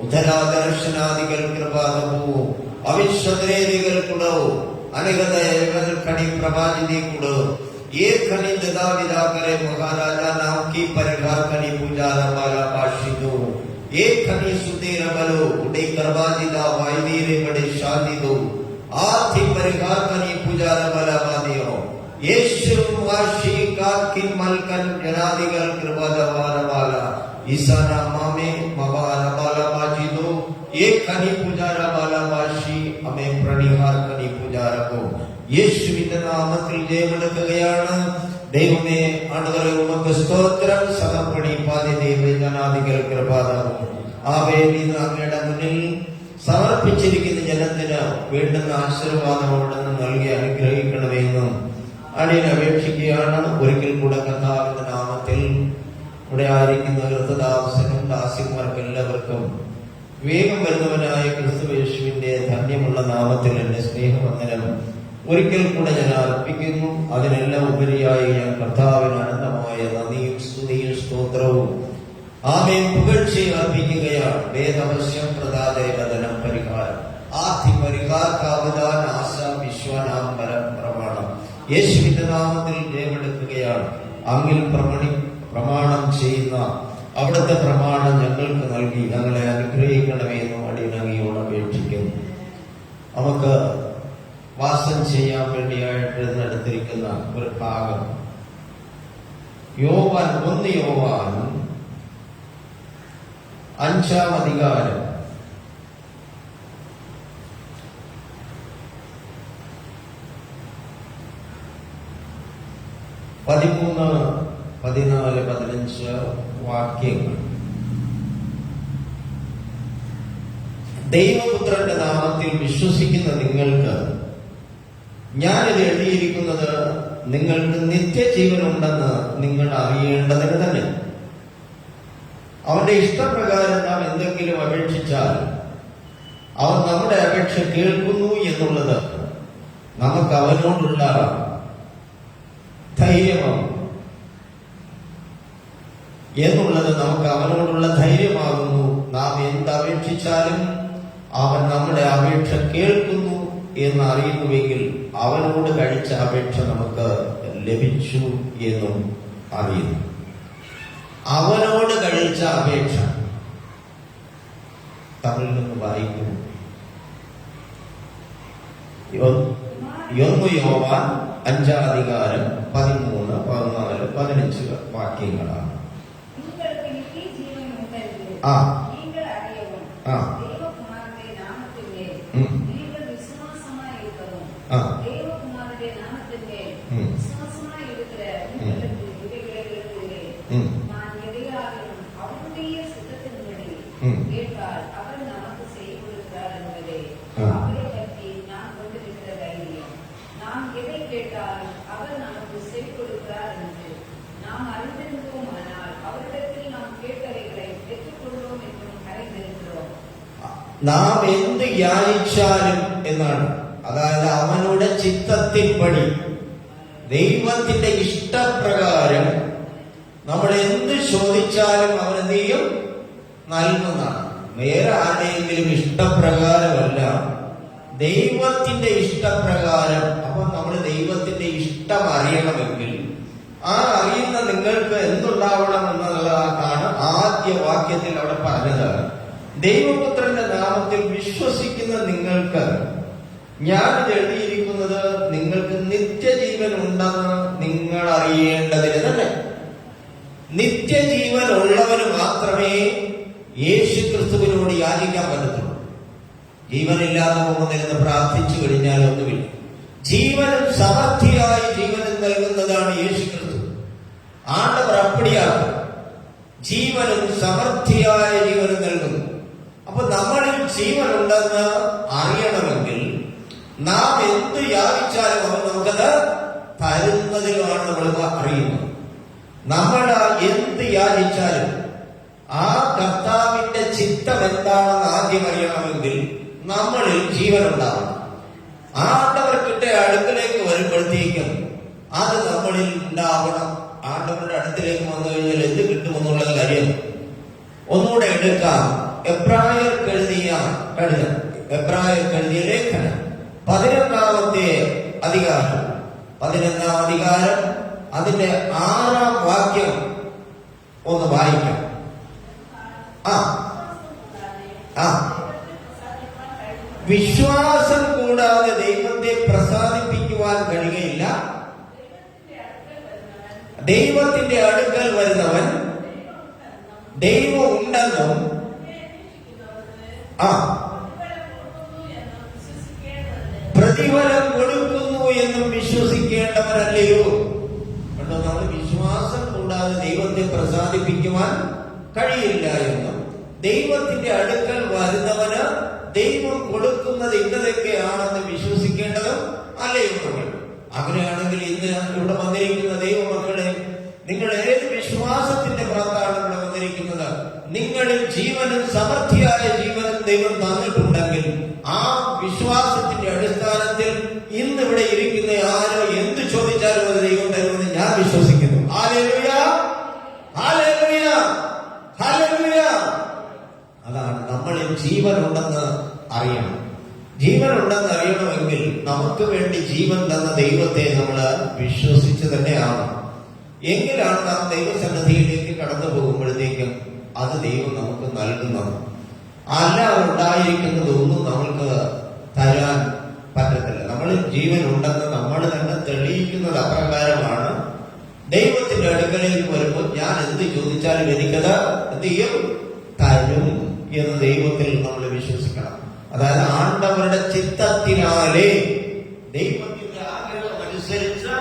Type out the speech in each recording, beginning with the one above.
ഉദരാദർശനാദികൾ കൃപാദവും അവിശ്വദ്രേദികൾ കുടവും अनेकदय खड़ी प्रभाजी कुड़ ये खनी ददा करे महाराजा नाम की परिवार खनी पूजा रमाला पाशिदो ये खनी सुते रमलो उड़े करवाजी दा वायदी रे बड़े शादी दो आथी परिवार खनी पूजा रमाला बादियो यीशु वाशी का किन मलकन जनादिगल कृपा दवाला ईसा नामा में मवाला बाला बाजिदो ये खनी पूजा रमाला पाशी हमें प्रणिहार खनी पूजा रखो യേശുവിന്റെ നാമത്തിൽ ജയമെടുക്കുകയാണ്. ദൈവമേ ആണ്ടുകളെ ഉമക്ക് സ്തോത്രം സമർപ്പണിപ്പാതെ ദൈവജനാദികൾ കൃപാദാനം ആ വേദി അങ്ങയുടെ മുന്നിൽ സമർപ്പിച്ചിരിക്കുന്ന ജനത്തിന് വേണ്ടുന്ന ആശീർവാദം അവിടെ നിന്ന് നൽകി അനുഗ്രഹിക്കണമെന്നും അടിയൻ അപേക്ഷിക്കുകയാണ്. ഒരിക്കൽ കൂടെ കർത്താവിന്റെ നാമത്തിൽ ഇവിടെ ആയിരിക്കുന്ന കൃതദാസനും ദാസിമാർക്ക് എല്ലാവർക്കും വേഗം വരുന്നവനായ ക്രിസ്തു യേശുവിന്റെ ധന്യമുള്ള നാമത്തിൽ എന്റെ സ്നേഹവന്ദനം ഒരിക്കൽ കൂടെ ഞാൻ അർപ്പിക്കുന്നു. അതിനെല്ലാം ഉപരിയായി ഞാൻ കർത്താവിന് അനന്തമായ നന്ദിയും സ്തുതിയും സ്തോത്രവും ആമേൻ പുകഴ്ചയും അർപ്പിക്കുകയാണ്. വേദവശ്യം പ്രദാദേവദനം പരിഹാരം ആധി പരിഹാർ കാവദാൻ ആശാ വിശ്വനാം പ്രമാണം യേശുവിന്റെ നാമത്തിൽ ജയമെടുക്കുകയാണ്. അങ്ങിൽ പ്രമാണം ചെയ്യുന്ന അവിടുത്തെ പ്രമാണം ഞങ്ങൾക്ക് നൽകി ഞങ്ങളെ അനുഗ്രഹിക്കണമെന്നും അടിയനങ്ങിയോട് അപേക്ഷിക്കുന്നു. നമുക്ക് വാസം ചെയ്യാൻ വേണ്ടിയായിട്ട് തിരഞ്ഞെടുത്തിരിക്കുന്ന ഒരു ഭാഗം യോവാൻ 1 യോവാൻ 5-ാം അധികാരം 13, 14, 15 വാക്യങ്ങൾ. ദൈവപുത്രന്റെ നാമത്തിൽ വിശ്വസിക്കുന്ന നിങ്ങൾക്ക് ഞാനിത് എഴുതിയിരിക്കുന്നത് നിങ്ങൾക്ക് നിത്യജീവനുണ്ടെന്ന് നിങ്ങൾ അറിയേണ്ടതിന് തന്നെ. അവന്റെ ഇഷ്ടപ്രകാരം നാം എന്തെങ്കിലും അപേക്ഷിച്ചാൽ അവൻ നമ്മുടെ അപേക്ഷ കേൾക്കുന്നു എന്നുള്ളത് നമുക്ക് അവനോടുള്ള ധൈര്യമാണ് എന്നുള്ളത് നമുക്ക് അവനോടുള്ള ധൈര്യമാകുന്നു. നാം എന്തപേക്ഷിച്ചാലും അവൻ നമ്മുടെ അപേക്ഷ കേൾക്കുന്നു എന്ന് അറിയുന്നുവെങ്കിൽ അവനോട് കഴിച്ച അപേക്ഷ നമുക്ക് ലഭിച്ചു എന്നും അറിയുന്നു. അവനോട് കഴിച്ച അപേക്ഷ തമിഴിൽ നിന്ന് വായിക്കുന്നു. 1 യോവാൻ 5-ാം അധികാരം 13, 14, 15 വാക്യങ്ങളാണ്. നാം എന്ത് യാചിച്ചാലും എന്നാണ്. അതായത് അവനുടെ ചിത്തത്തിൽപ്പടി ദൈവത്തിന്റെ ഇഷ്ടപ്രകാരം നമ്മൾ എന്ത് ചോദിച്ചാലും അവൻ എന്ത് ചെയ്യും? നൽകുന്നതാണ്. വേറെ ആരുടെയെങ്കിലും ഇഷ്ടപ്രകാരമല്ല, ദൈവത്തിന്റെ ഇഷ്ടപ്രകാരം. അപ്പൊ നമ്മൾ ദൈവത്തിന്റെ ഇഷ്ടം അറിയണമെങ്കിൽ ആ അറിയുന്ന നിങ്ങൾക്ക് എന്തുണ്ടാവണം എന്നുള്ളതാണ് ആദ്യ വാക്യത്തിൽ അവിടെ പറഞ്ഞത്. ദൈവപുത്രന്റെ നാമത്തിൽ വിശ്വസിക്കുന്ന നിങ്ങൾക്ക് ഞാൻ എഴുതിയിരിക്കുന്നത് നിങ്ങൾക്ക് നിത്യജീവൻ ഉണ്ടെന്ന് നിങ്ങൾ അറിയേണ്ടതിന് തന്നെ. നിത്യജീവൻ ഉള്ളവന് മാത്രമേ യേശു ക്രിസ്തുവിനോട് യാചിക്കാൻ പറ്റത്തുള്ളൂ. ജീവനില്ലാതെ പോകുന്നതിന് പ്രാർത്ഥിച്ചു കഴിഞ്ഞാൽ ഒന്നുമില്ല. ജീവനും സമൃദ്ധിയായി ജീവനും നൽകുന്നതാണ് യേശു ക്രിസ്തു. ആണ്ടവർ അപ്പടിയാകും, ജീവനും സമൃദ്ധിയായ ജീവനും നൽകുന്നു. അപ്പൊ നമ്മളിൽ ജീവനുണ്ടെന്ന് അറിയണമെങ്കിൽ നാം എന്ത് യാചിച്ചാലും അവൻ നമുക്കത് തരുന്നതിലുമാണ് നമ്മൾ അറിയുന്നത്. നമ്മൾ എന്ത് യാചിച്ചാലും ആ കർത്താവിന്റെ ചിത്തം എന്താണെന്ന് ആദ്യം അറിയണമെങ്കിൽ നമ്മളിൽ ജീവനുണ്ടാവണം. ആണ്ടവർക്കിട്ട് അടുക്കലേക്ക് വരുമ്പോഴത്തേക്കും അത് നമ്മളിൽ ഉണ്ടാവണം. ആണ്ടവരുടെ അടുത്തിലേക്ക് വന്നു കഴിഞ്ഞാൽ എന്ത് കിട്ടുമെന്നുള്ള കാര്യം ഒന്നുകൂടെ എടുക്കാം. എബ്രായർക്ക് എഴുതിയ ലേഖനം 11-ാമത്തെ അധികാരം, 11-ാം അധികാരം അതിന്റെ 6-ാം വാക്യം ഒന്ന് വായിക്കാം. വിശ്വാസം കൂടാതെ ദൈവത്തെ പ്രസാദിപ്പിക്കുവാൻ കഴിയുകയില്ല. ദൈവത്തിന്റെ അടുക്കൽ വരുന്നവൻ ദൈവം ഉണ്ടെന്നും പ്രതിഫലം കൊടുക്കുന്നു എന്നും വിശ്വസിക്കേണ്ടവരല്ലയോ. കണ്ടോ, നമ്മൾ വിശ്വാസം കൂടാതെ ദൈവത്തെ പ്രസാദിപ്പിക്കുവാൻ കഴിയില്ല എന്നും ദൈവത്തിന്റെ അടുക്കൽ വരുന്നവന് ദൈവം കൊടുക്കുന്നത് ഇന്നതൊക്കെയാണെന്ന് വിശ്വസിക്കേണ്ടതും അല്ലയോ. അങ്ങനെയാണെങ്കിൽ ഇന്ന് ഇവിടെ വന്നിരിക്കുന്ന ദൈവമക്കളെ, നിങ്ങൾ ഏത് വിശ്വാസത്തിന്റെ പുറത്താണ് ഇവിടെ വന്നിരിക്കുന്നത്? നിങ്ങളിൽ ജീവനും സമൃദ്ധിയായ ജീവനും ദൈവം തന്നിട്ടുണ്ടെങ്കിൽ ആ വിശ്വാസത്തിന്റെ അടിസ്ഥാനത്തിൽ ഇന്ന് ഇവിടെ ഇരിക്കുന്ന ആരോ എന്ത് ചോദിച്ചാലും അത് ദൈവം തരുമെന്ന് ഞാൻ വിശ്വസിക്കുന്നു. Hallelujah, hallelujah, hallelujah. അതാണ് നമ്മളിൽ ജീവനുണ്ടെന്ന് അറിയണം. ജീവനുണ്ടെന്ന് അറിയണമെങ്കിൽ നമുക്ക് വേണ്ടി ജീവൻ തന്ന ദൈവത്തെ നമ്മൾ വിശ്വസിച്ച് തന്നെയാണ്. എങ്കിലാണ് നാം ദൈവസന്നിധിയിലേക്ക് കടന്നു പോകുമ്പോഴത്തേക്കും അത് ദൈവം നമുക്ക് നൽകുന്നത്. അല്ല ഉണ്ടായിരിക്കുന്നതൊന്നും നമ്മൾക്ക് തരാൻ പറ്റത്തില്ല. നമ്മളിൽ ജീവൻ ഉണ്ടെന്ന് നമ്മൾ തന്നെ തെളിയിക്കുന്നത് അപ്രകാരമാണ്. ദൈവത്തിന്റെ അടുക്കലേക്ക് വരുമ്പോൾ ഞാൻ എന്ത് ചോദിച്ചാലും എനിക്കത് എന്ത് ചെയ്യും? തരും എന്ന് ദൈവത്തിൽ നമ്മൾ വിശ്വസിക്കണം. അതായത് ആണ്ടവരുടെ ചിത്തത്തിനാലേ, ദൈവത്തിന്റെ ആഗ്രഹം അനുസരിച്ച്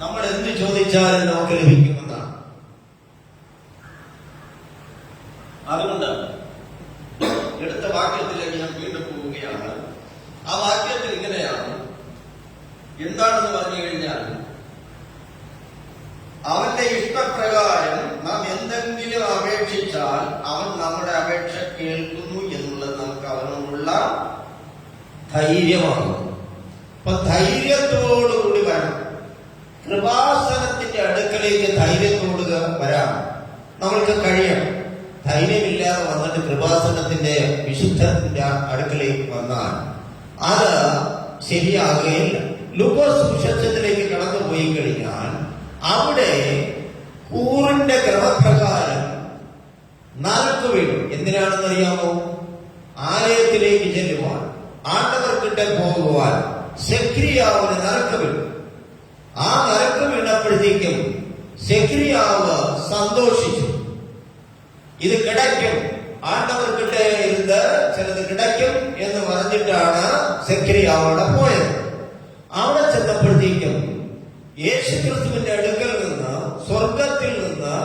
നമ്മൾ എന്ത് ചോദിച്ചാലും നമുക്ക് ലഭിക്കുമെന്നാണ്. അതുകൊണ്ട് എടുത്ത വാക്യത്തിലേക്ക് ഞാൻ വീണ്ടും പോവുകയാണ്. ആ വാക്യത്തിൽ ഇങ്ങനെയാണ്. എന്താണെന്ന് പറഞ്ഞു കഴിഞ്ഞാൽ, അവന്റെ ഇഷ്ടപ്രകാരം നാം എന്തെങ്കിലും അപേക്ഷിച്ചാൽ അവൻ നമ്മുടെ അപേക്ഷ കേൾക്കുന്നു എന്നുള്ളത് നമുക്ക് അവനോടുള്ള ധൈര്യമാണ്. അപ്പൊ ധൈര്യത്തോടുകൂടി വരണം. കൃപാസനത്തിന്റെ അടുക്കലേക്ക് ധൈര്യത്തോട് വരാം. നമ്മൾക്ക് കഴിയണം. ധൈര്യമില്ലാതെ വന്നിട്ട് കൃപാസനത്തിന്റെ വിശുദ്ധത്തിന്റെ അടുക്കലേക്ക് വന്നാൽ അത് ശരിയാകുകയില്ല. ലൂക്കോസ് സുവിശേഷത്തിലേക്ക് കടന്നു പോയി കഴിഞ്ഞാൽ അവിടെ കൂറിന്റെ ക്രമപ്രകാരം നറുക്ക് വീഴും. എന്തിനാണെന്ന് അറിയാമോ? ആലയത്തിലേക്ക് ചെല്ലുവാൻ, ആണ്ടവർക്കിട്ട് പോകുവാൻ സെക്രിയാവിന് നറുക്ക് വീഴും. ആ നറുക്ക് വീണപ്പോഴത്തേക്കും സെക്രിയാവ് സന്തോഷിച്ചു. ഇത് കിടക്കും, ആണ്ടവർക്കിട്ട് ഇരുന്ന് ചിലത് കിടക്കും എന്ന് പറഞ്ഞിട്ടാണ് സെക്രിയാവോടെ പോയത്. അവിടെ ചെന്നപ്പോഴത്തേക്കും യേശുക്രിസ്തുവിന്റെ അടുക്കൽ നിന്ന്, സ്വർഗത്തിൽ നിന്ന്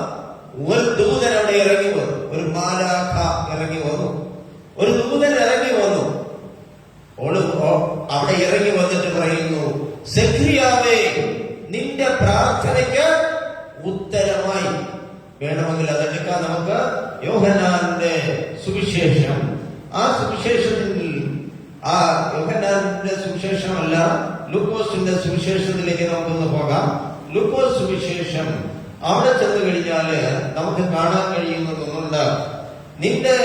ഒരു ദൂതൻ അവിടെ ഇറങ്ങി വന്നു. ഒരു മാലാഖ ഇറങ്ങി വന്നു. ഒരു ദൂതൻ ഇറങ്ങി വന്നു. അവിടെ ഇറങ്ങി വന്നിട്ട് പറയുന്നു, സെക്രിയാവേ, നിന്റെ പ്രാർത്ഥനയ്ക്ക് ഉത്തരമായി. വേണമെങ്കിൽ അതെടുക്കാൻ നമുക്ക്. യോഹന്നാന്റെ സുവിശേഷം, ആ സുവിശേഷത്തിൽ, ആ യോഹന്നാന്റെ സുവിശേഷമല്ല, ലൂക്കോസിന്റെ സുവിശേഷത്തിലേക്ക് നമുക്കൊന്ന് പോകാം. ലൂക്കോസ് സുവിശേഷം അവിടെ ചെന്ന് കഴിഞ്ഞാല് നമുക്ക് കാണാൻ കഴിയുന്നതൊന്നുണ്ട്. നിന്റെ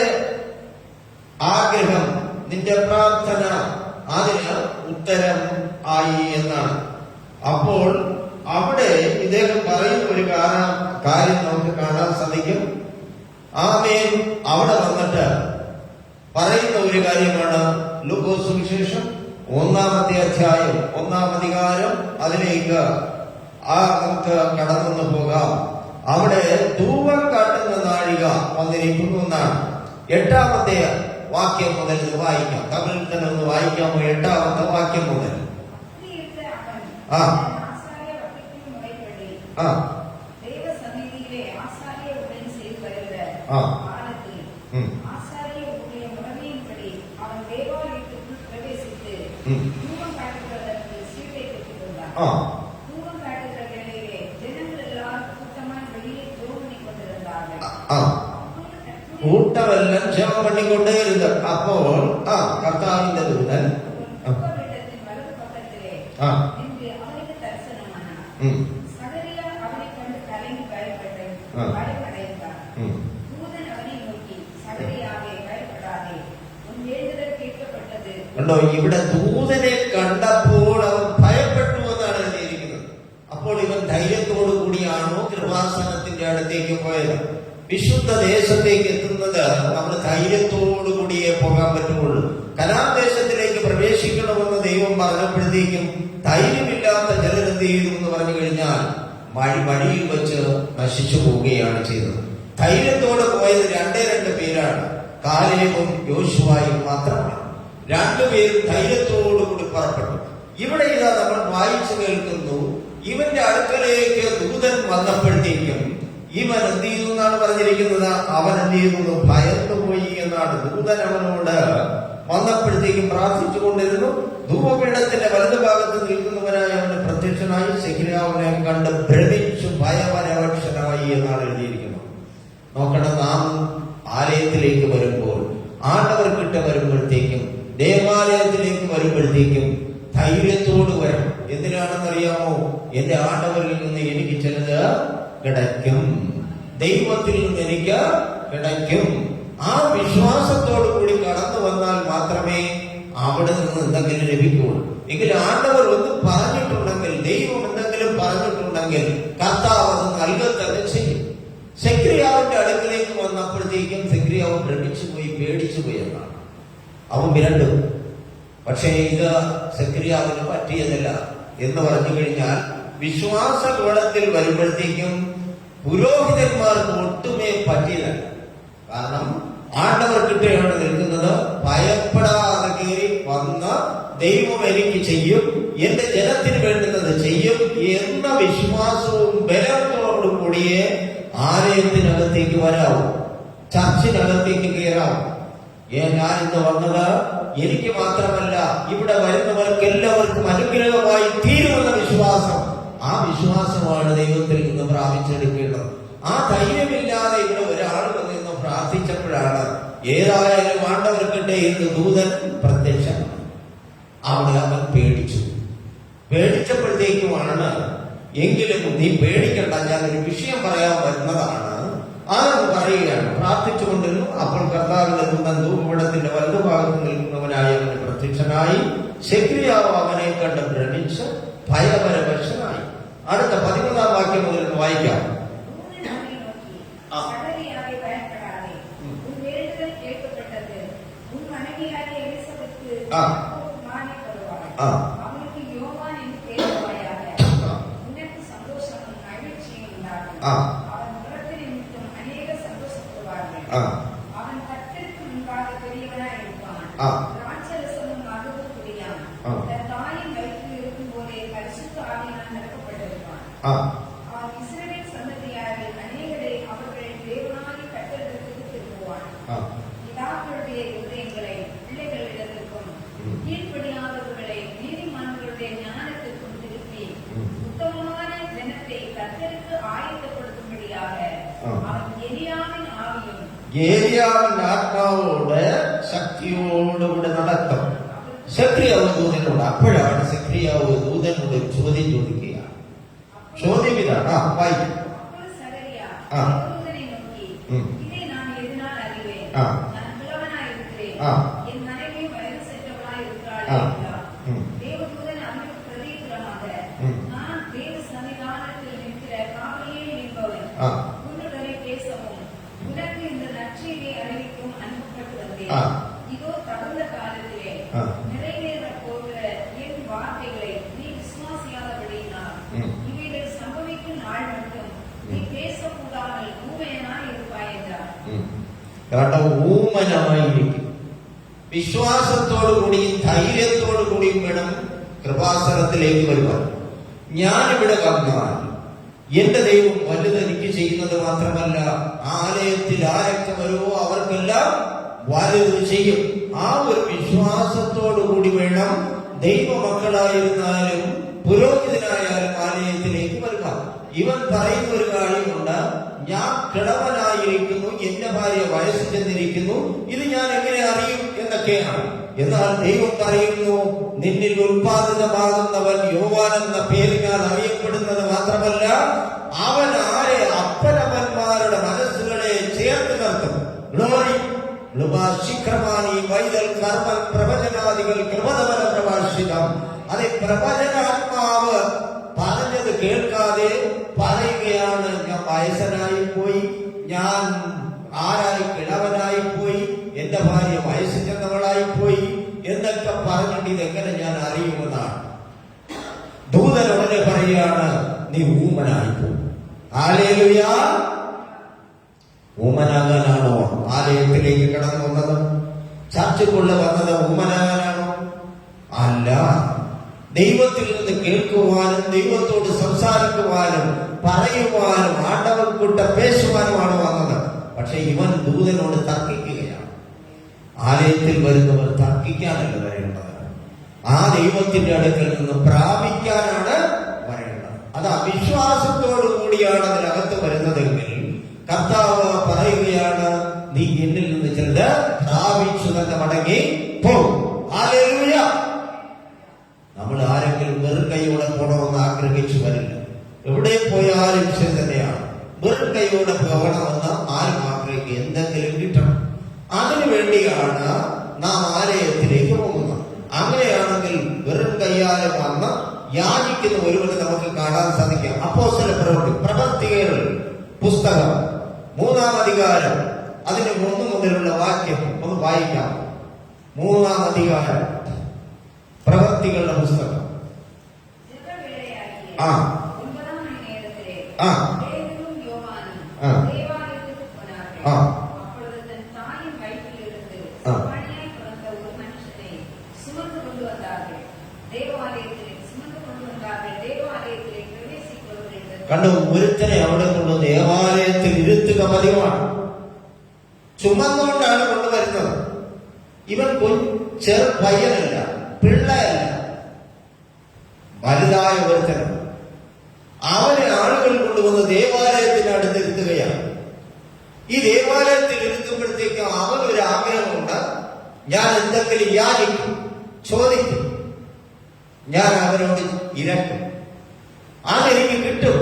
ആഗ്രഹം, നിന്റെ പ്രാർത്ഥന അതിന് ഉത്തരം ആയി എന്നാണ്. അപ്പോൾ അവിടെ ഇദ്ദേഹം പറയുന്ന ഒരു കാര്യം നമുക്ക് കാണാൻ സാധിക്കും. ആമേൻ അവിടെ വന്നിട്ട് പറയുന്ന ഒരു കാര്യമാണ് ലൂക്കോസ് സുവിശേഷം 1-ാമത്തെ അധ്യായം 1-ാം അധികാരം അതിലേക്ക് നമുക്ക് കടന്നു പോകാം. അവിടെ ധൂപം കാട്ടുന്ന നാഴിക വന്നിരിക്കുന്നു എന്നാണ്. 8-ാമത്തെ വാക്യം മുതൽ വായിക്കാം. തമിഴിൽ തന്നെ ഒന്ന് വായിക്കാമോ? 8-ാമത്തെ വാക്യം മുതൽ. കൂട്ടമെല്ലാം ജപം പണിക്കൊണ്ടേരുത്. അപ്പോൾ കർത്താവിന്റെ ദൂതൻ കണ്ടോ, ഇവിടെ ദൂതനെ കണ്ടപ്പോൾ അവൻ ഭയപ്പെട്ടു എന്നാണ് എഴുതിയിരിക്കുന്നത്. അപ്പോൾ ഇവൻ ധൈര്യത്തോടു കൂടിയാണോ കൃപാസനത്തിന്റെ അടുത്തേക്ക് പോയത്? വിശുദ്ധ ദേശത്തേക്ക് എത്തുന്നത് നമ്മൾ ധൈര്യത്തോടു കൂടിയേ പോകാൻ പറ്റുള്ളൂ. കനാൻ ദേശത്തിലേക്ക് പ്രവേശിക്കണമെന്ന് ദൈവം പറഞ്ഞപ്പോഴത്തേക്കും ധൈര്യമില്ലാത്ത ജനർ എന്ത് ചെയ്തു എന്ന് പറഞ്ഞു കഴിഞ്ഞാൽ വഴിയിൽ വെച്ച് നശിച്ചു പോവുകയാണ് ചെയ്തത്. ധൈര്യത്തോടെ പോയത് 2 പേരാണ്, കാലേബും യോശുവയും മാത്രമാണ്. 2 പേരും ധൈര്യത്തോടുകൂടി പുറപ്പെട്ടു. ഇവിടെ ഇതാ നമ്മൾ വായിച്ചു കേൾക്കുന്നു, ഇവന്റെ അടുക്കലേക്ക് ദൂതൻ വന്നപ്പോഴത്തേക്കും ഇവൻ എന്ത് ചെയ്തു എന്നാണ് പറഞ്ഞിരിക്കുന്നത്. അവൻ എന്ത് ചെയ്യുന്നു? ഭയന്നു പോയി എന്നാണ്. ദൂതൻ അവനോട് വന്നപ്പോഴത്തേക്കും പ്രാർത്ഥിച്ചുകൊണ്ടിരുന്നു. ധൂപപീഠത്തിന്റെ വലതുഭാഗത്ത് നിൽക്കുന്നവനായ അവന് പ്രത്യക്ഷനായി സെഖര്യാവിനെ കണ്ട് ഭ്രമിച്ചു ഭയപരവശനായി എന്നാണ് എഴുതിയിരിക്കുന്നത്. നോക്കണം, നാം ആലയത്തിലേക്ക് വരുമ്പോൾ, ആണ്ടവർക്കിട്ട് വരുമ്പോഴത്തേക്കും, ദേവാലയത്തിലേക്ക് വരുമ്പോഴത്തേക്കും ധൈര്യത്തോട് വരണം. എന്തിനാണെന്നറിയാമോ? എന്റെ ആണ്ടവരിൽ നിന്ന് എനിക്ക് ചിലത് കിടക്കും, ദൈവത്തിൽ നിന്ന് എനിക്ക് കിടക്കും. ആ വിശ്വാസത്തോടു കൂടി കടന്നു വന്നാൽ മാത്രമേ അവിടെ നിന്ന് എന്തെങ്കിലും ലഭിക്കുള്ളൂ. എങ്കിൽ ആണ്ടവർ ഒന്ന് പറഞ്ഞിട്ടുണ്ടെങ്കിൽ, ദൈവം എന്തെങ്കിലും പറഞ്ഞിട്ടുണ്ടെങ്കിൽ കർത്താവ് അത് നൽകുക തന്നെ ചെയ്യും. സെഖര്യാവിന്റെ അടുക്കലേക്ക് വന്നപ്പോഴത്തേക്കും സെഖര്യാവ് ഭ്രമിച്ചു പോയി, പേടിച്ചു പോയി എന്നാണ്. അവൻ വിരണ്ടു. പക്ഷേ ഇത് സെഖര്യാവിന് പറ്റിയതല്ല. എന്ന് പറഞ്ഞു കഴിഞ്ഞാൽ വിശ്വാസ ഗുണത്തിൽ വരുമ്പോഴത്തേക്കും പുരോഹിതന്മാർക്ക് ഒട്ടുമേ പറ്റിയതല്ല. കാരണം ആണ്ടവർക്കിട്ടെയാണ് നിൽക്കുന്നത്. ഭയപ്പെടാതെ കയറി വന്ന ദൈവം എനിക്ക് ചെയ്യും, എന്റെ ജനത്തിന് വേണ്ടുന്നത് ചെയ്യും എന്ന വിശ്വാസവും ബലത്തോടും കൂടിയേ ആലയത്തിനകത്തേക്ക് വരാവും, ചർച്ചിനകത്തേക്ക് കയറാവും. ഞാൻ ഇന്ന് വന്നത് എനിക്ക് മാത്രമല്ല, ഇവിടെ വരുന്നവർക്ക് എല്ലാവർക്കും അനുഗ്രഹമായി തീരുമെന്ന വിശ്വാസം. ആ വിശ്വാസമാണ് ദൈവത്തിൽ നിന്ന് പ്രാപിച്ചെടുക്കേണ്ടത്. ആ ധൈര്യമില്ലാതെ ഇവിടെ ഒരാൾ വന്നിരുന്ന് പ്രാർത്ഥിച്ചപ്പോഴാണ് ഏതായാലും ആണ്ടവർക്കിട്ടെ എന്ന് ദൂതൻ പ്രത്യക്ഷമാണ്. അവിടെ അവൻ പേടിച്ചു. പേടിച്ചപ്പോഴത്തേക്കുമാണ്, എങ്കിലും നീ പേടിക്കണ്ട, ഞാനൊരു വിഷയം പറയാൻ വരുന്നതാണ്. അതെന്ന് പറയുകയാണ്. പ്രാർത്ഥിച്ചുകൊണ്ടിരുന്നു. അപ്പോൾ കർത്താവിന്റെ ദൂതൻ ധൂപപീഠത്തിന്റെ വലതുഭാഗത്ത് നിൽക്കുന്നവനായ അവന് പ്രത്യക്ഷനായി. സെഖര്യാവ് അവനെ കണ്ട് ഭ്രമിച്ച് ഭയപരവശനായി. അടുത്ത 13-ാം വാക്യം മുതൽ വായിക്കാം. ഏലിയാവിന്റെ ആത്മാവോട് ശക്തിയോടുകൂടെ നടക്കും. സെക്രിയാവ് ദൂതനോട്. അപ്പോഴാണ് സെക്രിയാവ് ദൂതനോട് ഒരു ചോദ്യം ചോദിക്കുകയാണ്. ചോദ്യം ഇതാണ്, വായിക്കും. കാരണം ഊമനായിരിക്കും. വിശ്വാസത്തോടു കൂടിയും ധൈര്യത്തോടു കൂടിയും വേണം കൃപാസനത്തിലേക്ക് വരുവാൻ. ഞാനിവിടെ വന്നാൽ എന്റെ ദൈവം വലുത് എനിക്ക് ചെയ്യുന്നത് മാത്രമല്ല, ആലയത്തിൽ ആരൊക്കെ വരുമോ അവർക്കെല്ലാം വലുത് ചെയ്യും. ആ ഒരു വിശ്വാസത്തോടു കൂടി വേണം ദൈവമക്കളായിരുന്നാലും പുരോഹിതനായാലും ആലയത്തിലേക്ക് വരുക. ഇവൻ പറയുന്ന ഒരു കാര്യമുണ്ട്, ഞാൻ കിളവനായിരിക്കുന്നു, എന്റെ ഭാര്യ വയസ്സ് ചെന്നിരിക്കുന്നു, ഇത് ഞാൻ എങ്ങനെ അറിയും എന്നൊക്കെയാണ്. എന്നാൽ ദൈവം പറയുന്നു, നിന്നിൽ ഉത്പാദിതമാകുന്നവൻ യോവാൻ എന്ന പേരിനാൽ അറിയപ്പെടുന്നത് മാത്രമല്ല, അവൻ ആരെ അപ്പനപ്പന്മാരുടെ മനസ്സുകളെ ചേർത്ത് നിർത്തും. ഗ്ലോറി ശിഖ്രമാനി വൈതൽ കർമ്മൻ പ്രവചനാദികൾ കൃപതവന പ്രഭാഷിതം. അതെ, പ്രവചനാത്മാവ് പറഞ്ഞത് കേൾക്കാതെ പറയുകയാണ്, ഞാൻ വയസ്സനായി പോയി, ഞാൻ ആരായി കിളവനായി പോയി, എന്റെ ഭാര്യ വയസ്സ് ചെന്നവളായി പോയി എന്നൊക്കെ പറഞ്ഞിട്ട് ഇതെങ്ങനെ ഞാൻ അറിയുമെന്നാണ്. ദൂതൻ ഉടനെ പറയുകയാണ്, നീ ഊമനായി പോകും. ഹല്ലേലൂയ. ഊമനാകാനാണോ ആലയത്തിലേക്ക് കടന്നു വന്നത്? ചർച്ചയ്ക്കുള്ള വന്നത് ഊമനാകാനാണോ? അല്ല, ദൈവത്തിൽ നിന്ന് കേൾക്കുവാനും ദൈവത്തോട് സംസാരിക്കുവാനും പറയുവാനും ആണ്ടവൻകൂട്ട പേശുവാനുമാണ് വന്നത്. പക്ഷെ ഇവൻ ദൂതനോട് തർക്കിക്കുകയാണ്. ആലയത്തിൽ വരുന്നവർ തർക്കിക്കാനല്ല വരേണ്ടത്, ആ ദൈവത്തിന്റെ അടുക്കൽ നിന്ന് പ്രാപിക്കാനാണ് വരേണ്ടത്. അത് അവിശ്വാസത്തോടു കൂടിയാണ് അതിനകത്ത് വരുന്നതെങ്കിൽ കർത്താവ് പറയുകയാണ്, നീ എന്നിൽ നിന്ന് ചിലത് പ്രാപിച്ചു തന്നെ മടങ്ങി പോകും. ഹല്ലേലൂയ. നമ്മൾ ആരെങ്കിലും വെറും കൈയോടെ പോകണമെന്ന് ആഗ്രഹിച്ചു വരില്ല. എവിടെ പോയാലും ശരി തന്നെയാണ്, വെറും കൈയോടെ പോകണമെന്ന് ആരും ആഗ്രഹിക്കുക, എന്തെങ്കിലും കിട്ടണം. അതിനു വേണ്ടിയാണ് നാം ആലയത്തിലേക്ക് പോകുന്നത്. അങ്ങനെയാണെങ്കിൽ വെറും കൈയാലെ വന്ന് യാചിക്കുന്ന ഒരുവന് നമുക്ക് കാണാൻ സാധിക്കാം. അപ്പോസ്തല പ്രവൃത്തികൾ പുസ്തകം 3-ാം അധികാരം അതിന് 1 മുതലുള്ള വാക്യം ഒന്ന് വായിക്കാം. 3-ാം അധികാരം പ്രവൃത്തികളുടെ പുസ്തകം. കണ്ടു, ഒരുത്തനെ അവിടെ കൊണ്ട് ദേവാലയത്തിൽ ഇരുത്തുക പതിവാണ്. ചുമന്നുകൊണ്ടാണ് കൊണ്ടുവരുന്നത്. ഇവൻ ചെറു പയ്യനല്ല, പിള്ളയല്ല, വലുതായ ഒരുത്തനാണ്. അവനെ ആളുകൾ കൊണ്ടുവന്ന് ദേവാലയത്തിന് അടുത്തിരുത്തുകയാണ്. ഈ ദേവാലയത്തിൽ ഇരുത്തുമ്പോഴത്തേക്കും അവനൊരു ആഗ്രഹമുണ്ട്, ഞാൻ എന്തെങ്കിലും യാചിക്കും, ചോദിക്കും, ഞാൻ അവനോട് ഇരക്കും, അതെനിക്ക് കിട്ടും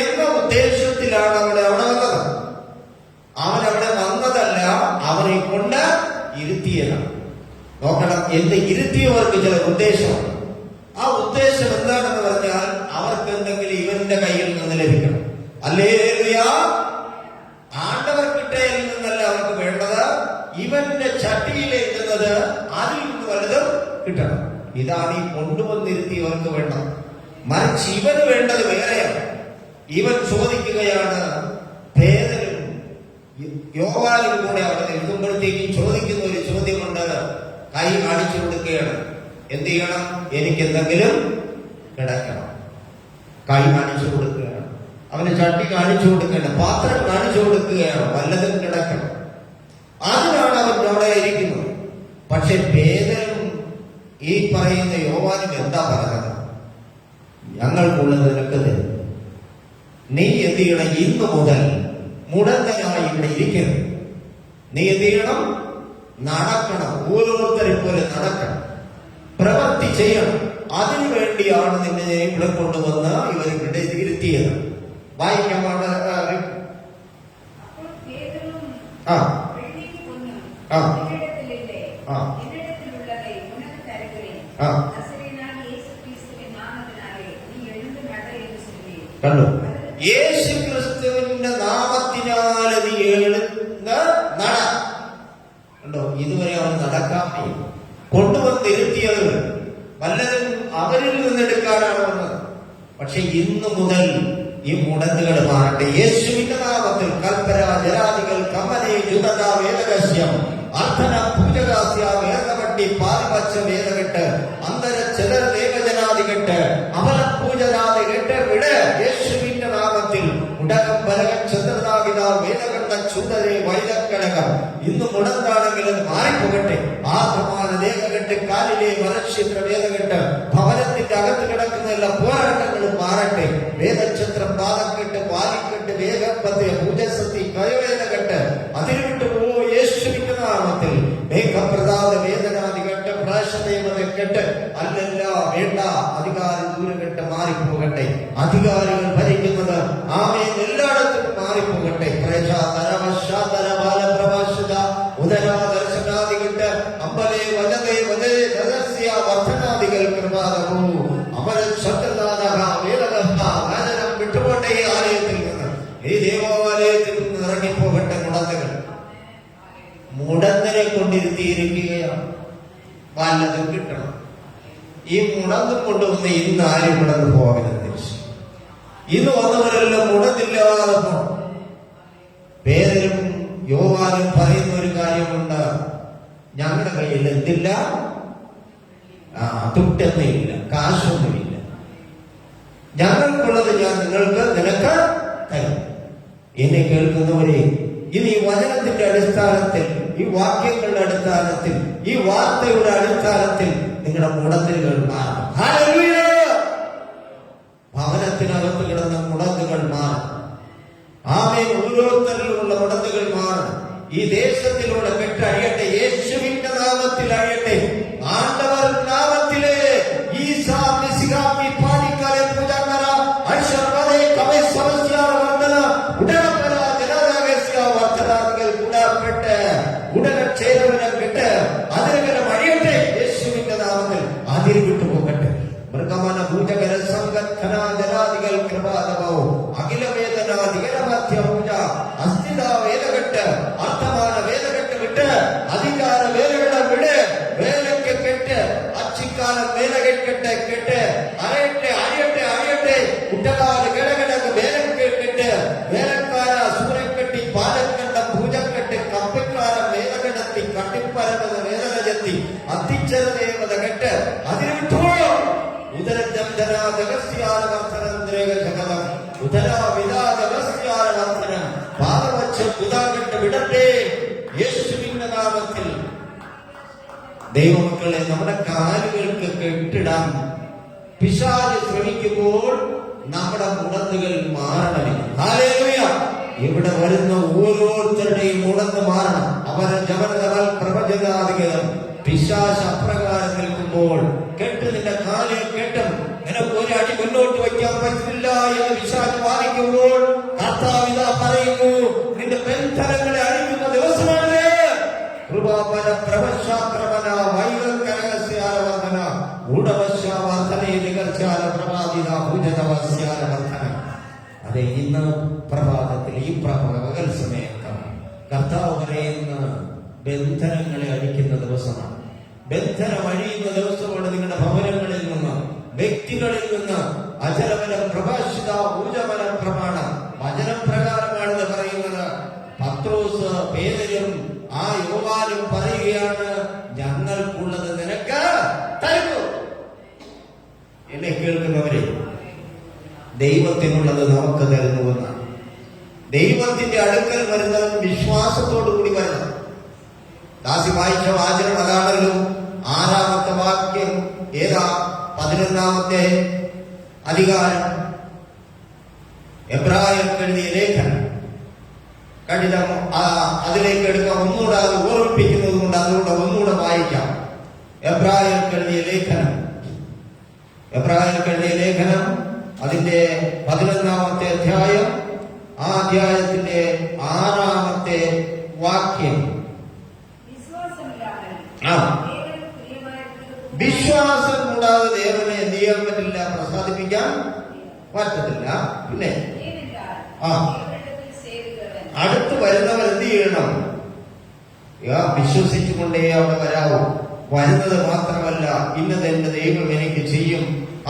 എന്ന ഉദ്ദേശത്തിലാണ് അവിടെ വന്നത്. അവനവിടെ വന്നതല്ല, അവനെ കൊണ്ട് ഇരുത്തിയതാണ്. നോക്കണം, എന്ത് ഇരുത്തിയവർക്ക് ചില ഉദ്ദേശമാണ്. ആ ഉദ്ദേശം എന്താണെന്ന് പറഞ്ഞാൽ അവർക്ക് എന്തെങ്കിലും ഇവന്റെ കയ്യിൽ നിന്ന് ലഭിക്കണം. ഹല്ലേലൂയ. ആണ്ടവർക്കിട്ടയിൽ നിന്നല്ല അവർക്ക് വേണ്ടത്, ഇവന്റെ ചട്ടിയിലിരുന്നത് അതിൽ നിന്ന് വല്ലതും കിട്ടണം. ഇതാണ് ഈ കൊണ്ടുവന്നിരുത്തിയവർക്ക് വേണ്ടത്. മറിച്ച് ഇവന് വേണ്ടത് വേറെയാണ്. ഇവൻ ചോദിക്കുകയാണ്, പേതരും യോവാനും കൂടെ അവിടെ എഴുതുമ്പോഴത്തേക്കും ചോദിക്കുന്ന ഒരു ചോദ്യമുണ്ട്. കൈ കാണിച്ചു കൊടുക്കുകയാണ്, എന്ത് ചെയ്യണം? എനിക്ക് എന്തെങ്കിലും കിടക്കണം. കൈ കാണിച്ചു കൊടുക്കുകയാണ്, അവന് ചട്ടി കാണിച്ചു കൊടുക്കുകയാണ്, പാത്രം കാണിച്ചു കൊടുക്കുകയാണ്, വല്ലതും കിടക്കണം. അതിനാണ് അവൻ അവിടെ ഇരിക്കുന്നത്. പക്ഷെ പേതരും ഈ പറയുന്ന യോവാനും എന്താ പറഞ്ഞത്? ഞങ്ങൾക്കുള്ളത് നിനക്ക് തരും. നീ എന്ത് ചെയ്യണം? ഇന്നു മുതൽ മുടന്തനായി ഇവിടെ ഇരിക്കരുത്. നീ എന്ത് ചെയ്യണം? നടക്കണം, ഓരോരുത്തരെ പോലെ നടക്കണം. പ്രവൃത്തി ചെയ്യണം. അതിനു വേണ്ടിയാണ് നിന്നെ ഇവിടെ കൊണ്ടുവന്ന് ഇവരിവിടെ ഇരുത്തിയത്. വായിക്കാൻ ആ ആ ആ കണ്ടു. യേശു ക്രിസ്തുവിന്റെ നാമത്തിനാൽ നീ എഴുന്ന നട. കണ്ടോ, ഇതുവരെ അവൻ നടക്കാൻ കൊണ്ടുവന്നിരുത്തിയത് വല്ലതും അവരിൽ നിന്നെടുക്കാനാണ് വന്നത്. പക്ഷെ ഇന്നു മുതൽ ഈ മുടങ്ങുകൾ മാറട്ടെ. യേശുവിന്റെ നാമത്തിൽ കൽപ്പന ജരാദികൾ കമലേ ജുതത വേദകസ്യം അർത്ഥന പൂജകാസ്യ വേദവട്ടി പാതിപച്ച വേദകെട്ട് അന്തര ചെതർ ദേവജനാദികെട്ട് അമല പൂജനാദി കെട്ട് വിട്. യേശുവിന്റെ നാമത്തിൽ ഉടകം ബലകം ചന്ദ്രനാവിത വേദകണ്ഠ ചുതരെ വൈദക്കടകം ഇന്ന് മുടന്താണെങ്കിലും മാറിപ്പോകട്ടെ. ആത്മാന ദേഹകെട്ട് കാലിലെ മലക്ഷിത്ര വേദകെട്ട് ഭവനത്തിന്റെ അകത്ത് കിടക്കുന്ന എല്ലാ പോരാട്ടങ്ങളും മാറട്ടെ. വേദക്ഷത്രം പാദക്കെട്ട് പാലിക്കെട്ട് വേഗപ്പത്തെ പൂജസത്തി കയവേദകെട്ട് അതിരുവിട്ട് പോ. യേശുവിന്റെ നാമത്തിൽ മേഘപ്രതാപ വേദനാദികെട്ട് പ്രാശദേവതക്കെട്ട് അല്ലല്ല വേണ്ട അധികാരി ദൂരകെട്ട് മാറിപ്പോകട്ടെ. അധികാരികൾ ഭരിക്കുന്നത് ആമേൻ എല്ലായിടത്തും മാറിപ്പോകട്ടെ. ഉദരാദർശനാദികെട്ട് അമ്പലേ വനതേ വനേ രഹസ്യ വർദ്ധനാദികൾ കൃപാദമോ അമരൻ ശത്രുനാഥ വേദഗഹ രാജനം വിട്ടുപോട്ടെ. ഈ ആലയത്തിൽ നിന്ന്, ഈ ദേവാലയത്തിൽ നിന്ന് ഇറങ്ങിപ്പോകട്ടെ. മുടന്തരെ കൊണ്ടിരുത്തിയിരിക്കുകയാണ്. വല്ലതും കിട്ടണം. ഈ മുടന്തും കൊണ്ടുവന്ന് ഇന്ന് ആരും മുടന്ന് പോകരുത്. ഇന്ന് വന്നവരെല്ലാം മുടന്നില്ലാതെ പോകണം. പേരും യോവാനും പറയുന്ന ഒരു കാര്യമുണ്ട്, ഞങ്ങളുടെ കയ്യിൽ എന്തില്ല, തുട്ടൊന്നുമില്ല, കാശൊന്നുമില്ല, ഞങ്ങൾക്കുള്ളത് ഞാൻ നിനക്ക് തരും. എന്നെ കേൾക്കുന്നവരെ, ഇനി ഈ വചനത്തിന്റെ അടിസ്ഥാനത്തിൽ, ഈ വാക്യങ്ങളുടെ അടിസ്ഥാനത്തിൽ, ഈ വാർത്തയുടെ അടിസ്ഥാനത്തിൽ നിങ്ങളുടെ മുടന്തുകൾ മാറും. ഭവനത്തിനകത്ത് കിടന്ന മുടന്തുകൾ മാറും. ആമേൻ. ഓരോരുത്തരിലുമുള്ള മുടന്തുകൾ മാറും. ഈ ദേശത്തിലൂടെ കെട്ടഴിയട്ടെ. യേശുവിന്റെ നാമത്തിൽ അഴിയട്ടെ. ആണ്ടവർ നാമത്തിലെ ഈസാ മിശിഹാമി പാലിക്കാലെ പൂജാകര ഐശ്വര്യമേ കവേ സമസ്യാർ വർദ്ധന ഉടനപര ജനതാവേസ്യ വർദ്ധനാദികൾ ഗുണപ്പെട്ട് ഉടനക്ഷേരവനം കെട്ട് അതിരകരം അഴിയട്ടെ. യേശുവിന്റെ നാമത്തിൽ അതിര് വിട്ടു പോകട്ടെ. മൃഗമന പൂജകര സംഘന ജനാദികൾ കൃപാദവോ അഖില വേദനാദികരമധ്യ പൂജ അസ്ഥിത വേദകെട്ട് അർത്ഥമാന വേദകെട്ട് വിട്ട് അധികാര വേലകളെ വിട്. വേലയ്ക്ക് കെട്ട് അച്ചിക്കാലം വേലകെട്ട് കെട്ട് അറയട്ടെ അഴിയട്ടെ അഴിയട്ടെ. കുട്ടകാല് കിടകിടക്ക് വേലക്ക് കെട്ട് വേലക്കാര സൂര്യക്കെട്ടി പാലക്കണ്ടം പൂജക്കെട്ട് കപ്പിക്കാരം വേദകെടത്തി കട്ടിപ്പരമത് വേദനജത്തി അത്തിച്ചര ദേവത കെട്ട് അതിന് വിട്ടു. വിടട്ടെ. യേശുവിന്റെ നാമത്തിൽ ദൈവമക്കളെ, നമ്മുടെ കാലുകൾക്ക് കെട്ടിടാൻ പിശാച് ശ്രമിക്കുമ്പോൾ നമ്മുടെ മുടന്തുകൾ മാറണം. ഹല്ലേലൂയ. ഇവിടെ വരുന്ന ഓരോരുത്തരുടെയും മുടന്ന് മാറണം. അവരെ ജവനതകൾ പ്രവചനാധികം പിശാച് അപ്രകാരം നിൽക്കുമ്പോൾ കെട്ട്, നിന്റെ കാലിൽ കെട്ടും, നിനക്ക് ഒരു അടി മുന്നോട്ട് വയ്ക്കാൻ പറ്റില്ല എന്ന് പിശാച് വാദിക്കുമ്പോൾ കർത്താവിത പറയുന്നു, നിന്റെ ബന്ധനങ്ങളെ അഴിക്കുന്ന ദിവസമാണ്. കൃപാപര പ്രവശാക്രമന വൈകൽക്കരകസ്യാലവർദ്ധന ഗൂഢവശ്യാവർദ്ധനേ നികർച്ചാല പ്രഭാതിത ഭുജതവശ്യാലവർദ്ധന. അതെ, ഇന്ന് പ്രഭാതത്തിൽ ഈ പകൽ സമയത്ത് കർത്താവ് പറയുന്ന ബന്ധനങ്ങളെ അഴിക്കുന്ന ദിവസമാണ്. ബന്ധനം അഴിയുന്ന ദിവസമാണ്. നിങ്ങളുടെ ഭവനങ്ങളിൽ നിന്ന്, വ്യക്തികളിൽ നിന്ന് അചലമനം പ്രഭാഷിത ഊജമനം പ്രമാണം വചനപ്രകാരമാണെന്ന് പറയുന്നത്. പത്രോസ് പേരും ആ യോവാനും പറയുകയാണ്, ഞങ്ങൾക്കുള്ളത് നിനക്ക് തരുന്നു. എന്നെ കേൾക്കുന്നവരെ, ദൈവത്തിനുള്ളത് നമുക്ക് തരുന്നുവെന്നാണ്. ദൈവത്തിന്റെ അടുക്കൽ വരുന്നവൻ വിശ്വാസത്തോടു കൂടി വരണം. ദാസി വായിച്ച വാചനം അതാണല്ലോ. 6-ാമത്തെ വാക്യം ഏതാ? 11-ാമത്തെ അധികാരം എബ്രായർക്ക് എഴുതിയ ലേഖനം കഠിനം. അതിലേക്ക് എടുക്കാം. ഒന്നുകൂടെ അത് ഓർമ്മിപ്പിക്കുന്നത് കൊണ്ട് അതുകൊണ്ട് ഒന്നുകൂടെ വായിക്കാം. എബ്രായർക്ക് എഴുതിയ ലേഖനം എബ്രായർക്ക് എഴുതിയ ലേഖനം അതിന്റെ 11-ാമത്തെ അധ്യായം, ആ അധ്യായത്തിന്റെ 6-ാമത്തെ വാക്യം. വിശ്വാസം കൂടാതെ ദേവനെ എന്ത് ചെയ്യാൻ പറ്റില്ല? പ്രസാദിപ്പിക്കാൻ പറ്റത്തില്ല. പിന്നെ അടുത്ത് വരുന്നവർ എന്ത് ചെയ്യണം? വിശ്വസിച്ചുകൊണ്ടേ അവിടെ വരാവൂ. വരുന്നത് മാത്രമല്ല, ഇന്നത് എന്റെ ദൈവം എനിക്ക് ചെയ്യും,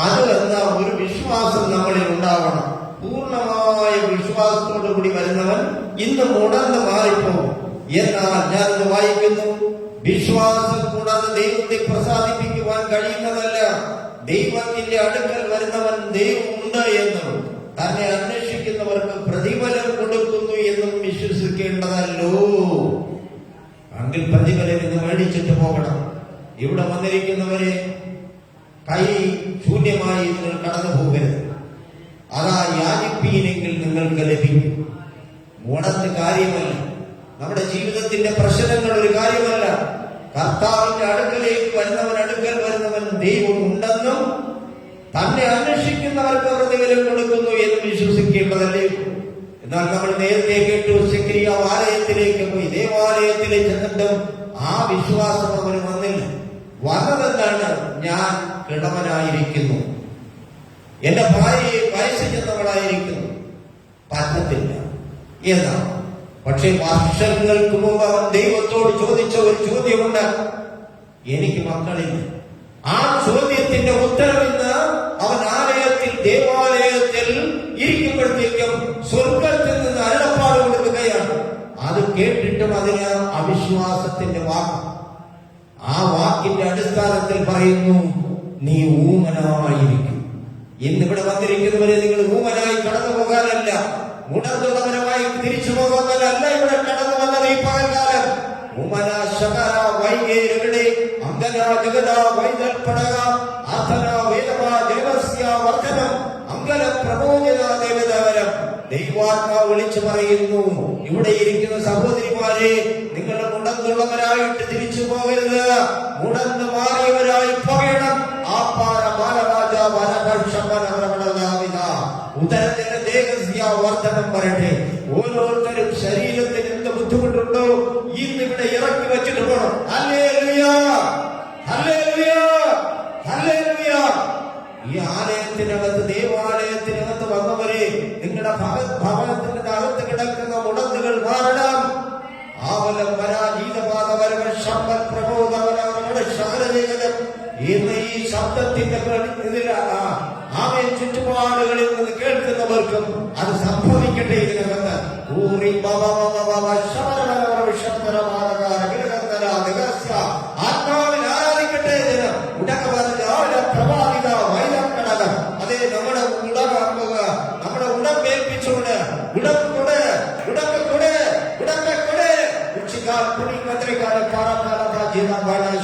അത് എന്ന ഒരു വിശ്വാസം നമ്മളിൽ ഉണ്ടാവണം. പൂർണ്ണമായ വിശ്വാസത്തോടു കൂടി വരുന്നവൻ ഇന്ന് മുടന്ന് മാറിപ്പോകും. എന്നാൽ ഞാനത് വായിക്കുന്നു, വിശ്വാസം കൂടാതെ ദൈവത്തെ പ്രസാദിപ്പിക്കുവാൻ കഴിയുന്നതല്ല. ദൈവത്തിന്റെ അടുക്കൽ വരുന്നവൻ ദൈവമുണ്ട് എന്നും തന്നെ അന്വേഷിക്കുന്നവർക്ക് പ്രതിഫലം കൊടുക്കുന്നു എന്നും വിശ്വസിക്കേണ്ടതല്ലോ. എങ്കിൽ പ്രതിഫലം ഇത് മേടിച്ചിട്ട് പോകണം. ഇവിടെ വന്നിരിക്കുന്നവരെ കൈ ശൂന്യമായി നിങ്ങൾ കടന്നു പോകരുത്. അതാ യാചിപ്പീനെങ്കിൽ നിങ്ങൾക്ക് ലഭിക്കും. മുടന്ന് കാര്യമല്ല, നമ്മുടെ ജീവിതത്തിന്റെ പ്രശ്നങ്ങൾ ഒരു കാര്യമല്ല. കർത്താവിന്റെ അടുക്കലേക്ക് അടുക്കൽ വരുന്നവൻ ദൈവം ഉണ്ടെന്നും തന്നെ അന്വേഷിക്കുന്നവർക്ക് പ്രതിഫലം കൊടുക്കുന്നു എന്ന് വിശ്വസിക്കേണ്ടതല്ലേ. എന്നാൽ നമ്മൾ നേരത്തെ കേട്ടു, സെക്കരിയാവ് ആലയത്തിലേക്ക് പോയി. ദേവാലയത്തിലേക്ക് ചെന്നിട്ടും ആ വിശ്വാസം അവന് വന്നില്ല. വന്നതെന്താണ്? ഞാൻ കിടവനായിരിക്കുന്നു, എന്റെ ഭാര്യയെ വയസ്സ് ചെന്നവളായിരിക്കുന്നു, പറ്റത്തില്ല എന്നാണ്. പക്ഷെ വർഷങ്ങൾക്ക് മുമ്പ് അവൻ ദൈവത്തോട് ചോദിച്ച ഒരു ചോദ്യമുണ്ട്, എനിക്ക് മക്കളില്ല. ആ ചോദ്യത്തിന്റെ ഉത്തരവിന്ന് അവൻ ആലയത്തിൽ, ദേവാലയത്തിൽ ഇരിക്കുമ്പോഴത്തേക്കും സ്വർഗത്തിൽ നിന്ന് അരുളപ്പാട് കൊടുക്കുകയാണ്. അത് കേട്ടിട്ടും അതിന് അവിശ്വാസത്തിന്റെ വാക്ക്. ആ വാക്കിന്റെ അടിസ്ഥാനത്തിൽ പറയുന്നു, നീ ഊമനായിരിക്കും. ഇന്നിവിടെ വന്നിരിക്കുന്നവരെ നിങ്ങൾ ഊമനായി കടന്നു പോകാനല്ല, ഉണർന്നുള്ളവരുമായി തിരിച്ചു പോകുന്നതല്ല ഇവിടെ കടന്നു വന്നത്. ഈ പകൽക്കാലം ഊമന ശകര വൈകേരുടെ അങ്കന ജഗത വൈതൽപടക ആഥന വേദമാ ദേവസ്യ വർദ്ധനം അങ്കല പ്രബോധന ദേവതവരം. ദൈവാത്മാവ് വിളിച്ചു പറയുന്നു, ഇവിടെ ഇരിക്കുന്ന സഹോദരിമാരെ, നിങ്ങൾ മുടന്നുള്ളവരായിട്ട് തിരിച്ചു പോകരുത്, മുടന്ന് മാറിയവരായി പോകണം. ആപ്പാര ബാലരാജ വനപക്ഷമനവരമണതാവിത ഉദരത്തിന്റെ ദേഹസ്യ വർദ്ധനം വരട്ടെ. ഓരോരുത്തരും ശരീരത്തിന് എന്ത് ബുദ്ധിമുട്ടുണ്ടോ ഇന്നിവിടെ ഇറക്കി വെച്ചിട്ട് പോകണം. Hallelujah, hallelujah, hallelujah. ഈ ആലയത്തിനകത്ത്, ദേവാലയത്തിനകത്ത് വന്നവരെ, നിങ്ങളുടെ ഭവനത്തിന്റെ അകത്ത് കിടക്കുന്ന മുടന്നുകൾ മാറണം. ആവലം വരാജീതപാതവരവ ശമ്പൽ പ്രബോധവരവരുടെ ശകലജേകരം എന്ന ഈ ശബ്ദത്തിന്റെ ആമേൻ ചുറ്റുപാടുകളിൽ നിന്ന് കേൾക്കുന്നവർക്കും അത് സംഭവിക്കട്ടെ. ഇതിനകത്ത് ആത്മാവിൽ ആരാധിക്കട്ടെ. പ്രഭാവിത വൈലക്കടകം അതേ നമ്മുടെ ഉടമാക്കുക, നമ്മുടെ ഉടമ്പേൽപ്പിച്ചുകൊണ്ട് ഉടക്കൊട് ഉടക്കൊട് ഉടക്കൊട് ഉച്ചിക്കാൽ പുണി കത്തിരിക്കാൽ പാറക്കാല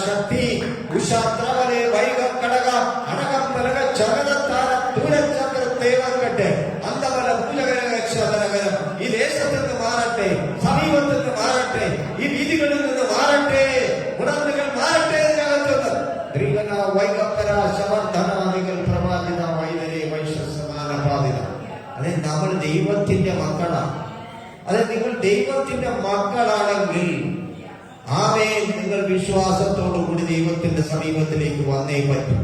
ശക്തി ഉഷാത്രവരെ വൈകക്കടക അടകം പലക ചകലത്താര ദൂരചക്രത്തേവർക്കട്ടെ അന്തവല പൂജകരകരം ഈ ദേശത്ത് നിന്ന് മാറട്ടെ, സമീപത്ത് നിന്ന് മാറട്ടെ, ഈ വീതികളിൽ നിന്ന് മാറട്ടെ, ഉണർന്നുകൾ മാറട്ടെ. ഇതിനകത്തുനിന്ന് ദ്രീവന വൈകപ്പര ശവർദ്ധനാദികൾ പ്രവാദിത വൈദരെ വൈശ്വസമാന ബാധിത. അതെ, നമ്മൾ ദൈവത്തിന്റെ മക്കളാണ്. അതെ, നിങ്ങൾ ദൈവത്തിന്റെ മക്കളാണെങ്കിൽ ആമേൻ, നിങ്ങൾ വിശ്വാസത്തോടുകൂടി ദൈവത്തിന്റെ സമീപത്തിലേക്ക് വന്നേ പറ്റും.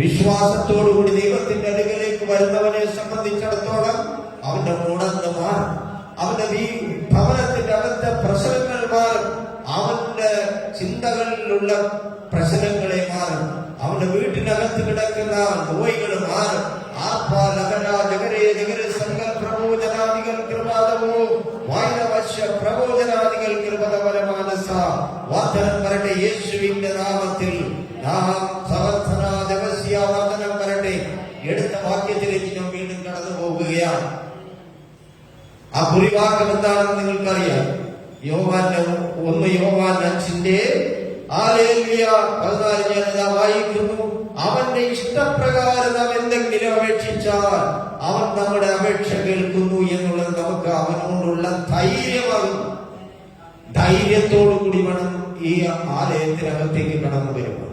വിശ്വാസത്തോടുകൂടി ദൈവത്തിന്റെ അടുക്കലേക്ക് വരുന്നവനെ സംബന്ധിച്ചിടത്തോളം അവന്റെ മുടന്ന് മാറും, അവന്റെ ഭവനത്തിന്റെ അകത്തെ പ്രശ്നങ്ങൾ മാറും, അവന്റെ ചിന്തകളിലുള്ള പ്രശ്നങ്ങളെ മാറും, അവന്റെ വീട്ടിനകത്ത് കിടക്കുന്ന നോയികൾ മാറും. പ്രബോധനാദികൾ കൃപാദമോ വായനവശ്യ പ്രബോധനാദികൾ കൃപതപരമാനസ വർദ്ധനം വരട്ടെ. യേശുവിന്റെ നാമത്തിൽ നാം വർദ്ധനം വരട്ടെ. എടുത്ത വാക്യത്തിലേക്ക് ഞാൻ വീണ്ടും കടന്നു പോകുകയാണ്. ആ കുറിവാക്യം എന്താണെന്ന് നിങ്ങൾക്കറിയാം. യോവാന്റെ 1 യോവാൻ 5:14 ഞാനിതാ വായിക്കുന്നു. അവന്റെ ഇഷ്ടപ്രകാരം നാം എന്തെങ്കിലും അപേക്ഷിച്ചാൽ അവൻ നമ്മുടെ അപേക്ഷ കേൾക്കുന്നു എന്നുള്ളത് നമുക്ക് അവനോടുള്ള ധൈര്യമാകുന്നു. ധൈര്യത്തോടു കൂടി വേണം ഈ ആലയത്തിനകത്തേക്ക് കടന്നു വരുമ്പോൾ.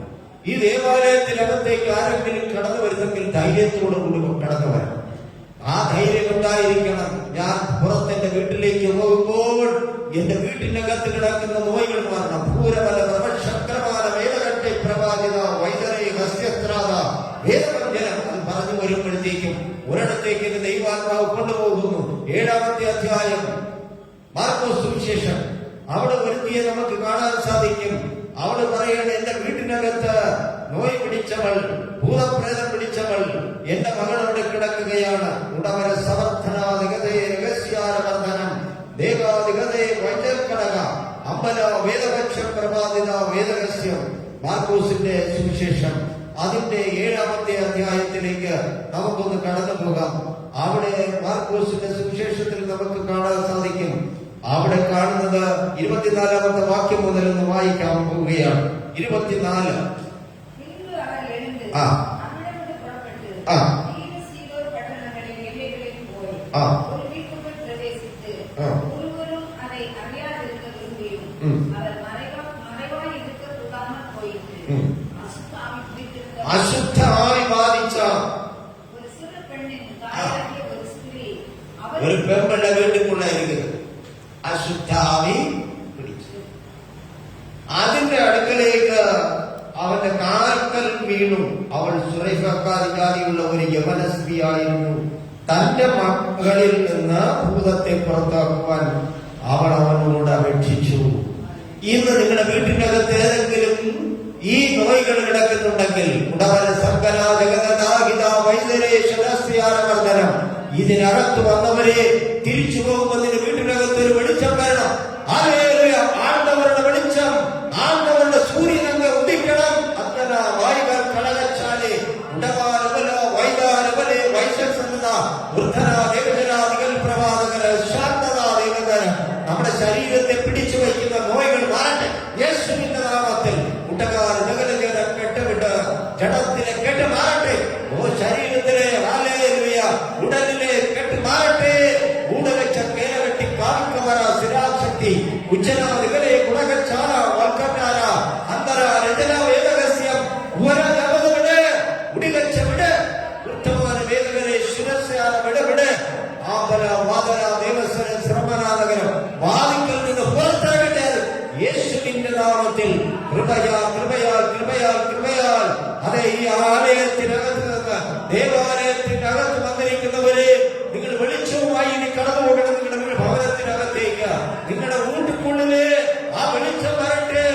ഈ ദേവാലയത്തിനകത്തേക്ക് ആരെങ്കിലും കടന്നു വരുന്നെങ്കിൽ ധൈര്യത്തോടു കൂടി കടന്നു വരണം. ആ ധൈര്യം ഉണ്ടായിരിക്കണം. ഞാൻ പുറത്തെന്റെ വീട്ടിലേക്ക് പോകുമ്പോൾ എന്റെ വീട്ടിനകത്ത് കിടക്കുന്ന നോയികൾ മാറണം. ഭൂരബല പ്രവശക്രമാല വേദകട്ടെ പ്രവാചക വൈദ്യരെ ഹസ്യത്രാത വേദവഞ്ചനം അത് പറഞ്ഞു വരുമ്പോഴത്തേക്കും ഒരിടത്തേക്ക് എന്റെ ദൈവാത്മാവ് കൊണ്ടുപോകുന്നു. 7-ാമത്തെ അധ്യായം മാർക്കോസ് സുവിശേഷം. അവിടെ ഒരുത്തിയെ നമുക്ക് കാണാൻ സാധിക്കും. അവള് പറയണ എന്റെ വീട്ടിനകത്ത് നോയ് പിടിച്ചവൾ, ഭൂതപ്രേതം പിടിച്ചവൾ, എന്റെ മകൾ അവിടെ കിടക്കുകയാണ്. ഉടവര സമർത്ഥനാധികതേ രഹസ്യാരവർദ്ധനം ദേവാധികതേ വൈദ്യക്കടക അമ്പല വേദപക്ഷ പ്രവാദിത വേദരഹസ്യം. മാർക്കോസിന്റെ സുവിശേഷം അതിന്റെ 7-ാമത്തെ അധ്യായത്തിലേക്ക് നമുക്കൊന്ന് കടന്നു പോകാം. അവിടെ മാർക്കോസിന്റെ സുവിശേഷത്തിൽ നമുക്ക് കാണാൻ സാധിക്കും. അവിടെ കാണുന്നത് 24-ാമത്തെ വാക്യം മുതൽ ഒന്ന് വായിക്കാൻ പോവുകയാണ്. 24. അശുദ്ധ ആവി ബാധിച്ച ഒരു പെൺപിള്ള വീട്ടിൽക്കുള്ളായിരിക്കുന്നത് അശുദ്ധ ആവി പിടിച്ചു. അതിന്റെ അടുക്കലേക്ക് അവന്റെ കാൽക്കൽ വീണു. അവൾ സുരൈഫക്കാധികാരിയുള്ള ഒരു യമനസ്ത്രീയായിരുന്നു. തന്റെ മകളിൽ നിന്ന് ഭൂതത്തെ പുറത്താക്കുവാൻ അവൾ അവനോട് അപേക്ഷിച്ചു. ഇന്ന് നിങ്ങളുടെ വീട്ടിനകത്ത് ഏതെങ്കിലും ഈ നോയികൾ കിടക്കുന്നുണ്ടെങ്കിൽ ഉടവര സർക്കലാജഗതാഹിത വൈദ്യരേശ്വരസ്ത്രീയാരവർദ്ധനം ഇതിനകത്ത് വന്നവരെ തിരിച്ചു പോകുമ്പോൾ നിന്റെ വീട്ടിനകത്ത് ഒരു വെളിച്ചം വരണം. ആണ്ടവരുടെ വെളിച്ചം, ആണ്ടവരുടെ സൂര്യനങ്ങ് ഉദിക്കണം. അത്തന വായുകൾ കളകച്ചാലെ ഉടവാലവല വൈദാലവലെ വൈശസന്നത വൃദ്ധനാദേവജനാദികൾ പ്രവാദകര ശാന്തതാദേവകര നമ്മുടെ ശരീരത്തെ പിടിച്ചു വയ്ക്കുന്ന നോയികൾ മാറട്ടെ യേശുവിന്റെ നാമത്തിൽ. കുട്ടകാല ജഗലജന കെട്ടുവിട്ട് ജഡത്തിലെ കെട്ട് മാറട്ടെ. ഓ ശരീരത്തിലെ ഉടലിലെ കെട്ട് മാറട്ടെ. ഊടവെച്ച കേരവെട്ടി കാവിക്കമര സ്ഥിരാശക്തി ഉച്ചനാദികളെ ഗുണകച്ചാല വൽക്കനാര അന്തര രചന വേദരഹസ്യം വിട് ഉടികച്ച വിട് വൃദ്ധമാന വേദകരെ ശിരസ്യാല വിടവിട് ആപര വാദന ദേവസ്വര ശ്രമനാഥകരം വാദിക്കൽ നിന്ന് പുറത്താകട്ടെ യേശുവിന്റെ നാമത്തിൽ. കൃപയാൽ കൃപയാൽ കൃപയാൽ കൃപയാൽ. അതെ, ഈ ആലയത്തിനകത്ത് നിന്ന് ദേവാലയത്തിനകത്ത് വന്നിരിക്കുന്നവരെ നിങ്ങൾ വെളിച്ചവുമായി ഇനി കടന്നു പോകണം. നിങ്ങളുടെ ഭവനത്തിനകത്തേക്ക്, നിങ്ങളുടെ വീട്ടിനുള്ളില് ആ വെളിച്ചം വരട്ടെ.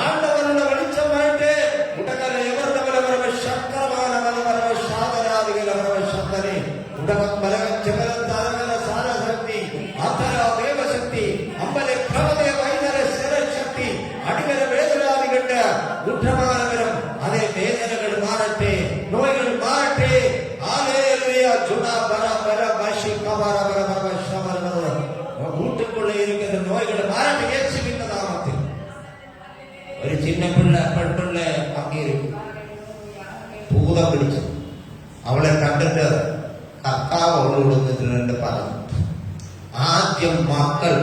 ആണ്ടവരുടെ വെളിച്ചം വരട്ടെ. ഉടകര യവർണവരവരവ ശക്രമാനവരവരവ ശാതരാദികളവരവ ശബ്ദനെ ഉടകം ബലകം ജഗരം താരകല സാരശക്തി അത്തര ദേവശക്തി അമ്പലെ പ്രവദേ വൈദ്യര ശരശക്തി അടികര വേദനാദികളുടെ ഉദ്ധമാനവരം. അതേ വേദനകൾ മാറട്ടെ, നോയകൾ മാറട്ടെ. വീട്ടുകൊള്ളയിരിക്കുന്ന നോയകൾ മാറട്ടെ യേശുവിന്റെ നാമത്തിൽ. ഒരു ചിന്ന പിള്ള പെൺപിള്ള അംഗീകരിക്കും. ഭൂതം പിടിച്ചു. അവളെ കണ്ടിട്ട് കർത്താവ് അവളോട് പറഞ്ഞു, ആദ്യം മക്കൾ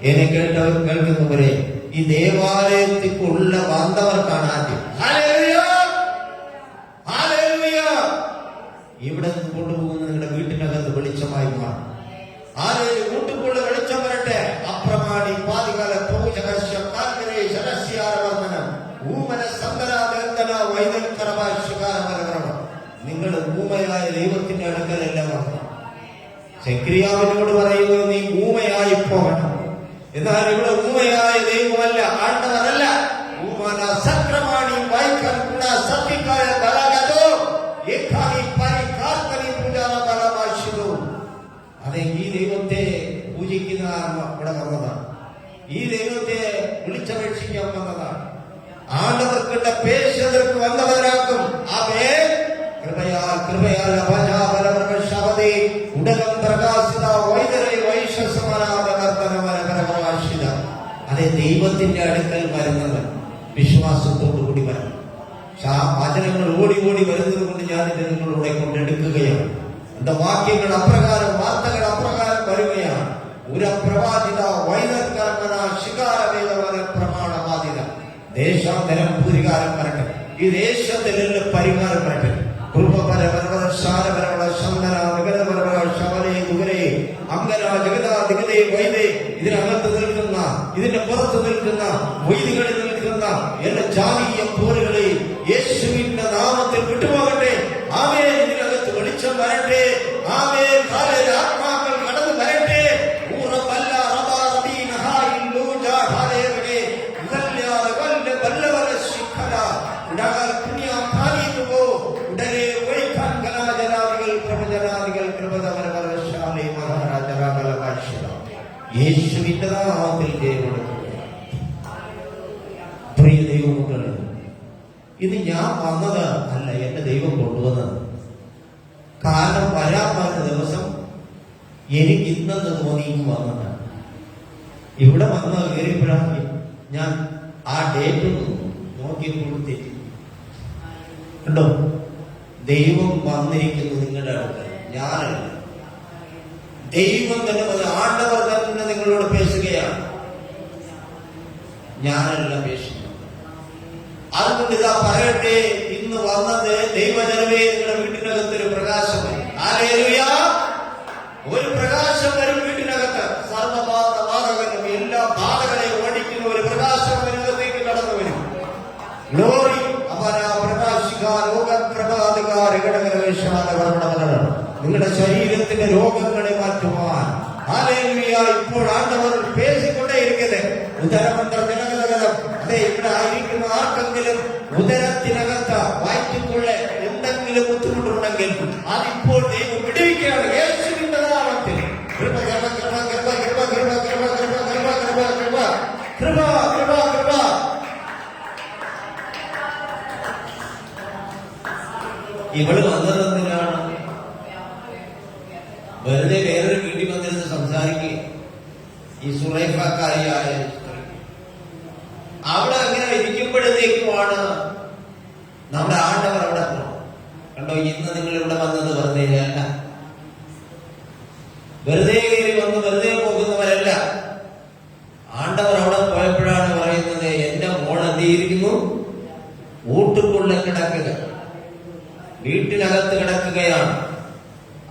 എന്നെ കേൾക്കുന്നവരെ ഈ ദേവാലയത്തിലുള്ള വന്നവർക്കാണ് ആദ്യം. ഇവിടെ നിന്ന് കൊണ്ടുപോകുന്ന നിങ്ങളുടെ വീട്ടിനകത്ത് വെളിച്ചമായി മാറും. ആരെയും വീട്ടുകൊള്ള വെളിച്ചം വരട്ടെ. അപ്രമാണി പാതികാല ഊമന സങ്കരാബന്ധന വൈദ്യകരമാശികാരമരകരണം. നിങ്ങൾ ഊമയായ ദൈവത്തിന്റെ അടുക്കലെല്ലാം വരണം. സെക്രിയാവിനോട് പറയുന്നു, നീ ഊമയായി പോകണം. എന്നാൽ ഇവിടെ ഊമയായ ദൈവമല്ല, ആണ്ടവരല്ല. ഊമന സക്രമാണി വൈക്കൽ ഗുണ സത്യക്കായ ബലഗതോ ഏകാനി പരികാർക്കനി പൂജാന ബലമാശിതോ. അതെ, ഈ ദൈവത്തെ പൂജിക്കുന്ന ഇവിടെ വന്നതാണ്. ഈ ദൈവത്തെ വിളിച്ചപേക്ഷിക്കാൻ വന്നതാണ്. ആണ്ടവർക്കുള്ള പേശതർക്ക് വന്നവരാക്കും. അവേ കൃപയാൽ കൃപയാൽ അപജാബലവർഗശവതി ഉടകം പ്രകാശിത വൈദ്യരെ വൈശസമനാദവർദ്ധനവരകരവാശിത. അതെ, ദൈവത്തിന്റെ അടുക്കൽ വരുന്നത് വിശ്വാസത്തോടു കൂടി വരണം. വചനങ്ങൾ ഓടി ഓടി വരുന്നത് കൊണ്ട് ഞാനിത് നിങ്ങളിലൂടെ കൊണ്ടെടുക്കുകയാണ്. എന്റെ വാക്യങ്ങൾ അപ്രകാരം, വാർത്തകൾ അപ്രകാരം വരികയാണ്. ഉരപ്രവാചിത വൈദർക്കർമ്മന ശികാരവേദവര പ്രമാണബാധിത ദേശാന്തരം പൂരികാരം വരട്ടെ. ഈ ദേശത്തിൽ പരിഹാരം പറ്റും. ഇതിനകത്ത് നിൽക്കുന്ന, ഇതിന്റെ പുറത്ത് നിൽക്കുന്ന, വൈദികളിൽ നിൽക്കുന്ന എല്ലാ ജാതീയ പോരുകളെ യേശുവിന്റെ നാമത്തിൽ വിട്ടുപോകട്ടെ. ആമേൻ. ഇതിനകത്ത് വെളിച്ചം വരട്ടെ. ആമേൻ. ആത്മാക്കൾ കടന്നു വരട്ടെ. യേശുവിന്റെ നാമത്തിൽ പ്രിയ ദൈവമക്കളെ, ഇത് ഞാൻ വന്നത് അല്ല, എന്റെ ദൈവം കൊണ്ടുവന്നത്. കാരണം വരാൻ പറഞ്ഞ ദിവസം എനിക്ക് ഇന്നെന്ന് തോന്നിയും വന്നതാണ്. ഇവിടെ വന്ന കയറിയപ്പോഴാണ് ഞാൻ ആ ഡേറ്റ് നോക്കിയപ്പോൾ തെറ്റി. കണ്ടോ, ദൈവം വന്നിരിക്കുന്നു നിങ്ങളുടെ അടുത്ത്, ഞാനല്ല. ദൈവം തന്നെ ആണ്ടവർ തന്നെ നിങ്ങളോട് പേശുകയാണ്, ഞാനല്ല പേശുന്നത്. അതുകൊണ്ട് ഇതാ പറയട്ടെ, ഇന്ന് വന്നത് ദൈവജനമേ, നിങ്ങളുടെ വീട്ടിനകത്തൊരു പ്രകാശം വരും. ഹല്ലേലൂയ. ഒരു പ്രകാശം വരും വീട്ടിനകത്ത്. സർവബാധകനും എല്ലാ ബാധകളെയും ഓടിക്കുന്ന ഒരു പ്രകാശം അതിനകത്തേക്ക് കടന്നു വരും. ഗ്ലോറി നിങ്ങളുടെ ശരീരത്തിന്റെ രോഗങ്ങളെ മാറ്റുവാൻ. ഹല്ലേലൂയ. ഇപ്പോൾ ആണ്ടവർ പേശിക്കൊണ്ടേയിരിക്കുന്നത് ഉദരമന്ത്രം. അതെ, ഇവിടെ ആയിരിക്കുന്ന ആർക്കെങ്കിലും ഉദരത്തിനകത്ത് വയറ്റിക്കുള്ള എന്തെങ്കിലും ബുദ്ധിമുട്ടുണ്ടെങ്കിൽ അതിപ്പോൾ ദൈവം വിടുവിക്കുകയാണ് യേശുവിന്റെ നാമത്തിൽ. കൃപ കൃപ കൃപ കൃപ കൃപ കൃപ കൃപ കൃപ കൃപ കൃപ കൃപ കൃപ കൃപ കൃപ. ഇവള് വന്നതെന്തിനാണ്? വെറുതെ വേറൊരു വീട്ടിൽ വന്നിരുന്ന് സംസാരിക്കുക. ഈ സുറൈഫക്കാരിയായ അവിടെ അങ്ങനെ ഇരിക്കുമ്പോഴത്തേക്കുമാണ് നമ്മുടെ ആണ്ടവർ അവിടെ പോകണം. കണ്ടോ, ഇന്ന് നിങ്ങൾ ഇവിടെ വന്നത് വെറുതെ അല്ല, വെറുതെ കയറി വന്ന് വെറുതെ പോകുന്നവരല്ല. ആണ്ടവർ അവിടെ പോയപ്പോഴാണ് പറയുന്നത്, എന്റെ മോൾ എന്തിയിരിക്കുന്നു, വീട്ടുക്കുള്ള കിടക്കുക, വീട്ടിനകത്ത് കിടക്കുകയാണ്.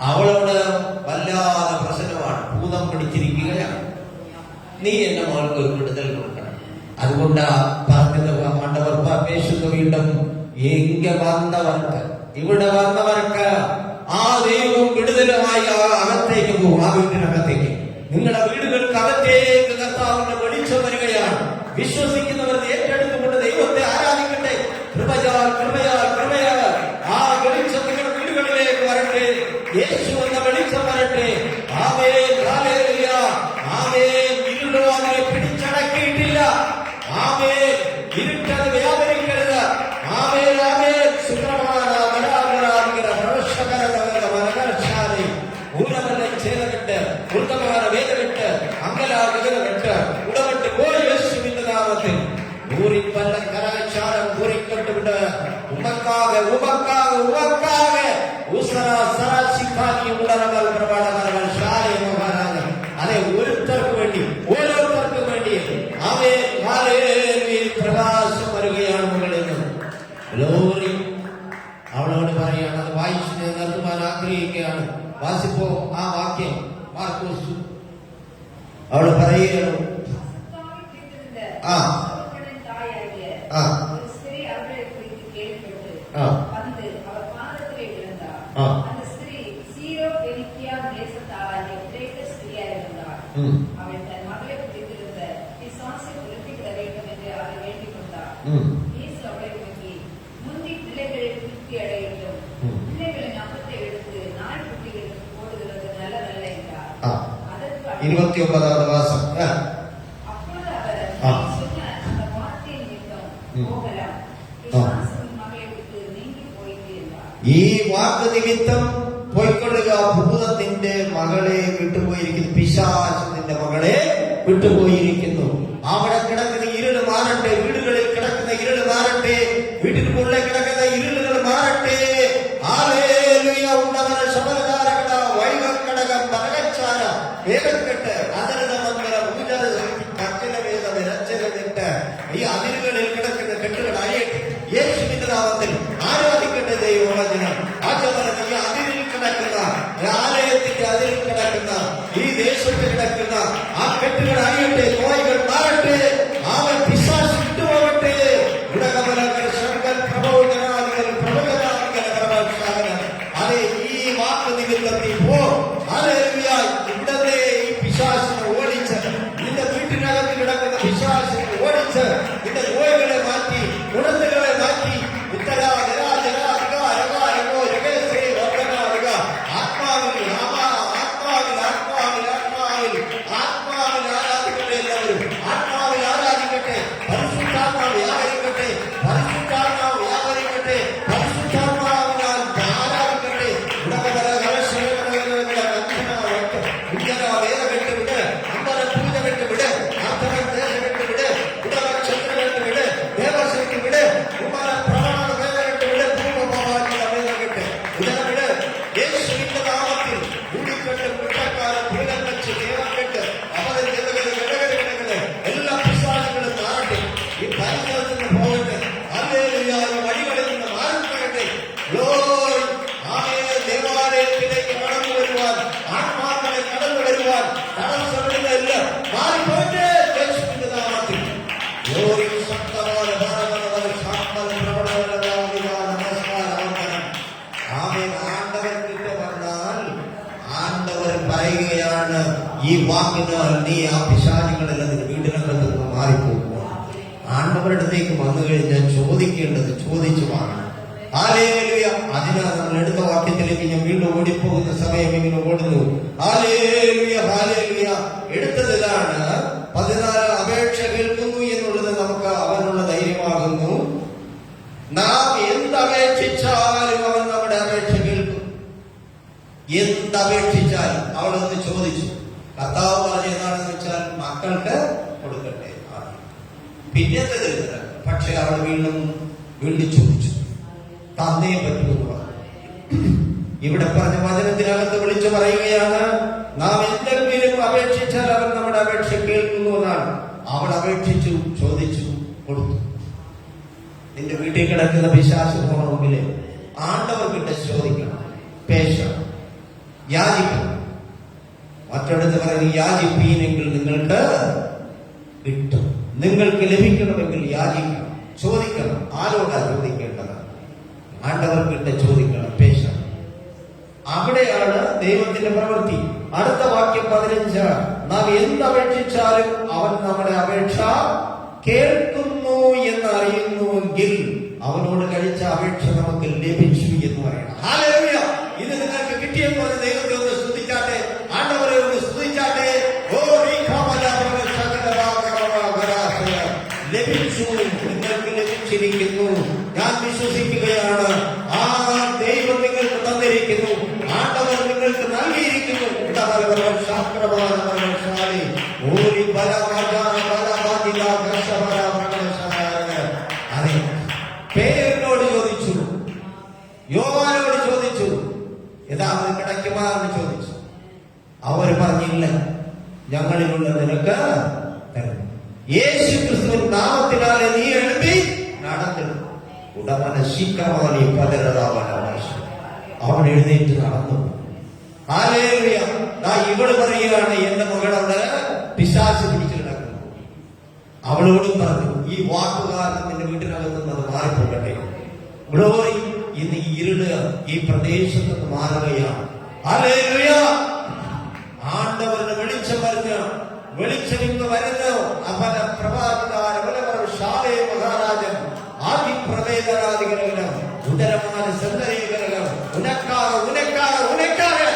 അവളോട് വല്ലാതെ പ്രശ്നമാണ്, ഭൂതം പിടിച്ചിരിക്കുകയാണ്. നീ എന്റെ മകൾക്ക് ഒരു വിടുതൽ കൊടുക്കണം. അതുകൊണ്ട് പറഞ്ഞത് ആണ്ടവർ പേശുന്ന വീണ്ടും എങ്ക വന്നവർക്ക്, ഇവിടെ വന്നവർക്ക് ആ ദൈവം വിടുതലുമായി അകത്തേക്ക് പോകും. ആ വീട്ടിനകത്തേക്ക്, നിങ്ങളുടെ വീടുകൾക്ക് അകത്തേക്ക് കർത്താവിന്റെ വെളിച്ചം വരികയാണ്. വിശ്വസിക്കുന്നവർ ഏറ്റെടുത്തുകൊണ്ട് ദൈവത്തെ ആരാധിക്കട്ടെ. കൃപയാൽ കൃപയാൽ കൃപയാൽ ആ വെളിച്ചം നിങ്ങളുടെ വീടുകളിലേക്ക് വരട്ടെ. യേശു എന്ന വെളിച്ചം വരട്ടെ. ആമേൻ. ഹല്ലേലൂയ. ആമേൻ. ഇരുളോ അവരെ പിടിച്ചടക്കിയിട്ടില്ല. ആമേൻ. ഇരുട്ടത് വ്യാപരിക്കരുത്. ആമേൻ. ആമേൻ. സുഖമാണ് ഊരമെല്ലാം ചേർന്നിട്ട് ഉത്തമமான വേദമിട്ട് അങ്കലാകൃതമിട്ട് ഉടവിട്ട് പോയി യേശുവിന്റെ നാമത്തിൽ ഊരിപ്പല്ല കലാചാരം ഊരിക്കൊണ്ടുവിട്ട് ഉമക്കാക ഉമക്കാക ഉമക്കാക ഉസറ സരാശിക്കാനി ഉടനകൾ പ്രവാടകങ്ങൾ ഷാലേ മഹാരാജൻ. അതെ, ഓരോരുത്തർക്ക് വേണ്ടി, ഓരോരുത്തർക്ക് വേണ്ടി ആമേൻ. ഹല്ലേലൂയ. പ്രകാശം വരികയാണ് മുകളിൽ നിന്ന്. ഗ്ലോറി. അവളോട് പറയാണ്, അത് വായിച്ചു നിർത്തുവാൻ ആഗ്രഹിക്കുകയാണ്. വാസിപ്പോ ആ വാക്യം മാർക്കോസ്. അവള് പറയുകയാണ്, ആ ആ ആ 29ാമത് മാസം. ഈ വാക്ക് നിമിത്തം പോയിക്കൊള്ളുക, ഭൂതത്തിന്റെ മകളെ വിട്ടുപോയിരിക്കുന്നു, പിശാചിന്റെ മകളെ വിട്ടുപോയിരിക്കുന്നു. അവിടെ കിടക്കുന്ന ഇരുള് മാറട്ടെ, വീടുകളിൽ കിടക്കുന്ന ഇരുള് മാറട്ടെ, വീട്ടിനുള്ളിൽ കിടക്കുന്ന ഇരുളുകൾ മാറട്ടെ. ഹല്ലേലൂയ. ഉണ്ടവന ശബരകാരകട വൈകക്കടകം പരകച്ചാര വേദക്കെട്ട് അതരത മന്ദിര പൂജാര കട്ടില വേദ വിരച്ചലിട്ട് ഈ അതിരുകളിൽ കിടക്കുന്ന കെട്ടുകൾ അയട്ടെ. യേശുവിന്റെ നാമത്തിൽ ആ കെട്ടുകൾ അഴിയട്ടെ, നോയികൾ മാറട്ടെ, അവൻ പിശാച് വിട്ടുപോകട്ടെ. അതെ, ഈ വാക്ക് നിമിത്തത്തിൽ പോ. ഹല്ലേലൂയ. ഇന്നത്തെ ഈ പിശാചിനെ ഓടിച്ച്, നിന്റെ വീട്ടിനകത്ത് കിടക്കുന്ന പിശാചിനെ ഓടിച്ച്, നിന്റെ നോയികളെ മാറ്റി, ഉണർന്നുകളെ മാറ്റി, ആത്മാവിൽ ആരാധിക്കട്ടെ. എല്ലാവരും ആത്മാവിൽ ആരാധിക്കട്ടെ. പരിശുദ്ധാത്മാവ് വ്യാപരിക്കട്ടെ, പരിശുദ്ധാത്മാവ് വ്യാപരിക്കട്ടെ, പരിശുദ്ധാത്മാവിനാൽ ആരാധിക്കട്ടെ. വേദ കെട്ടുവിട്, അമ്പല പൂജ കെട്ടുവിട്, അർത്ഥം ദേശ കെട്ടുവിട്, ഉടവക്ഷത്ര കെട്ടുവിട്, ദേവശക്തി വിട്, പ്രമാണ വേദ കെട്ടുവിട്, പൂർവ്വഭാവാചിത വേദ കെട്ട് ഉടവിട്. യേശുവിന്റെ നാമത്തിൽ കൂടിക്കെട്ട് കുറ്റക്കാരൻ ഭൂതം വെച്ച് ദൈവം കെട്ട് അവരെ എല്ലാ പിശാചുകളും മാറട്ടെ. ഈ പരിസരത്ത് നിന്ന് പോകട്ടെ. ഹല്ലേലൂയ. ഈ വഴികളിൽ നിന്ന് മാറിപ്പോകട്ടെ. ഗ്ലോറി. ആമേൻ. ദേവാലയത്തിലേക്ക് കടന്നു വരുവാൻ, ആത്മാക്കളെ കടന്നു വരുവാൻ തടസ്സമിടുന്നതല്ല, മാറിപ്പോകട്ടെ യേശുവിന്റെ നാമത്തിൽ. ഗ്ലോറി. ശക്തമായ നമസ്കാരം. ആമേൻ. ആണ്ടവർക്കിട്ട് വന്നാൽ ആണ്ടവർ പറയുകയാണ്, ഈ വാക്കിനാൽ നീ ആ പിശാചുകളിൽ അതിന് വീട്ടിനകത്ത് നിന്ന് മാറിപ്പോകുക. ആണ്ടവരുടെ അടുത്തേക്ക് വന്നു കഴിഞ്ഞാൽ ചോദിക്കേണ്ടത് ചോദിച്ചു വാങ്ങണം. ഹല്ലേലൂയ. അതിനാൽ നമ്മൾ എടുത്ത വാക്യത്തിലേക്ക് ഞാൻ വീണ്ടും ഓടിപ്പോകുന്ന സമയം ഇങ്ങനെ ഓടുന്നു. Hallelujah, hallelujah. എടുത്തതിലാണ് 14 അപേക്ഷ കേൾക്കുന്നു എന്നുള്ളത് നമുക്ക് അവനുള്ള ധൈര്യമാകുന്നു. നാം എന്തപേക്ഷിച്ചാലും അവൻ നമ്മുടെ അപേക്ഷ കേൾക്കും. എന്തപേക്ഷിച്ചാലും. അവിടെ ഒന്ന് ചോദിച്ചു. കർത്താവ് പറഞ്ഞ എന്താണെന്ന് വെച്ചാൽ മക്കൾക്ക് കൊടുക്കട്ടെ. പിന്നത്തെ പക്ഷെ അവൾ വീണ്ടും ചോദിച്ചു, തന്നേ പറ്റുമെന്ന് പറഞ്ഞു. ഇവിടെ പറഞ്ഞ വചനത്തിനകത്ത് വിളിച്ചു പറയുകയാണ്, നാം എന്തെങ്കിലും അപേക്ഷിച്ചാൽ അവൻ നമ്മുടെ അപേക്ഷ കേൾക്കുന്നു എന്നാണ്. അവൾ അപേക്ഷിച്ചു, ചോദിച്ചു, കൊടുത്തു. നിന്റെ വീട്ടിൽ കിടക്കുന്ന പിശാച് പോകണമെങ്കിൽ ആണ്ടവർക്കിട്ട് ചോദിക്കണം, പേശണം, യാചിക്കണം. മറ്റൊരിടത്ത് പറയുന്നത് യാചിപ്പീനെങ്കിൽ നിങ്ങൾക്ക് കിട്ടും. നിങ്ങൾക്ക് ലഭിക്കണമെങ്കിൽ യാചിക്കണം, ചോദിക്കണം. ആരോടാ ചോദിക്കേണ്ടത്? ആണ്ടവർക്കിട്ട് ചോദിക്കണം, പേശണം. അവിടെയാണ് ദൈവത്തിന്റെ പ്രവൃത്തി. അടുത്ത വാക്യം 15. നാം എന്തപേക്ഷിച്ചാലും അവൻ നമ്മുടെ അപേക്ഷ കേൾക്കുന്നു എന്നറിയുന്നുവെങ്കിൽ അവനോട് കഴിച്ച അപേക്ഷ നമുക്ക് ലഭിച്ചു എന്ന് പറയണം. ഹല്ലേലൂയ. ഇത് നിങ്ങൾക്ക് കിട്ടിയെന്ന് പറഞ്ഞ് ദൈവത്തെ ഒന്ന് സ്തുതിച്ചാട്ടെ, ആണ്ടവരെ ഒന്ന് സ്തുതിച്ചാട്ടെ. ലഭിച്ചു, നിങ്ങൾക്ക് ലഭിച്ചിരിക്കുന്നു. ഞാൻ വിശ്വസിക്കുകയാണ്, ആ ദൈവം നിങ്ങൾക്ക് തന്നിരിക്കുന്നു, ആണ്ടവർ നിങ്ങൾക്ക് നൽകിയിരിക്കുന്നു. അതെ, പേരിനോട് ചോദിച്ചു, യോവാനോട് ചോദിച്ചു, യഥാർത്ഥ കിടക്കുമാറിന് ചോദിച്ചു. അവർ പറഞ്ഞില്ല, ഞങ്ങളിലുള്ള നിനക്ക് തരുന്നു. യേശു ക്രിസ്തുവിൻ നാമത്തിനാലെ നീ എഴുതി നടന്നു. ഉടമന ശീക്രമാനി പതരതാവനാശ. അവൻ എഴുന്നേറ്റ് നടന്നു. ഹല്ലേലൂയ. ഇവള് പറയുകയാണ്, എന്റെ മകളവിടെ പിശാച് പിടിച്ചു കിടക്കുന്നു. അവളോടും പറഞ്ഞു, ഈ വാക്കുകാരൻ നിന്റെ വീട്ടിനകത്തുനിന്ന് അത് മാറിപ്പോകട്ടെ. ഗ്ലോറി. ഇന്ന് ഈ ഇരുള് ഈ പ്രദേശത്ത് നിന്ന് മാറുകയാണ്. ഹല്ലേലൂയ. ആണ്ടവരുടെ വെളിച്ചം വരുന്ന വെളിച്ചം ഇന്ന് വരുന്നു. അപല പ്രഭാകാരേ മഹാരാജൻ ആദിപ്രവേദരാധികരണം ഉദരമാന സന്ദരീകരണം ഉനക്കാറ് ഉനക്കാറ് ഉനക്കാറ്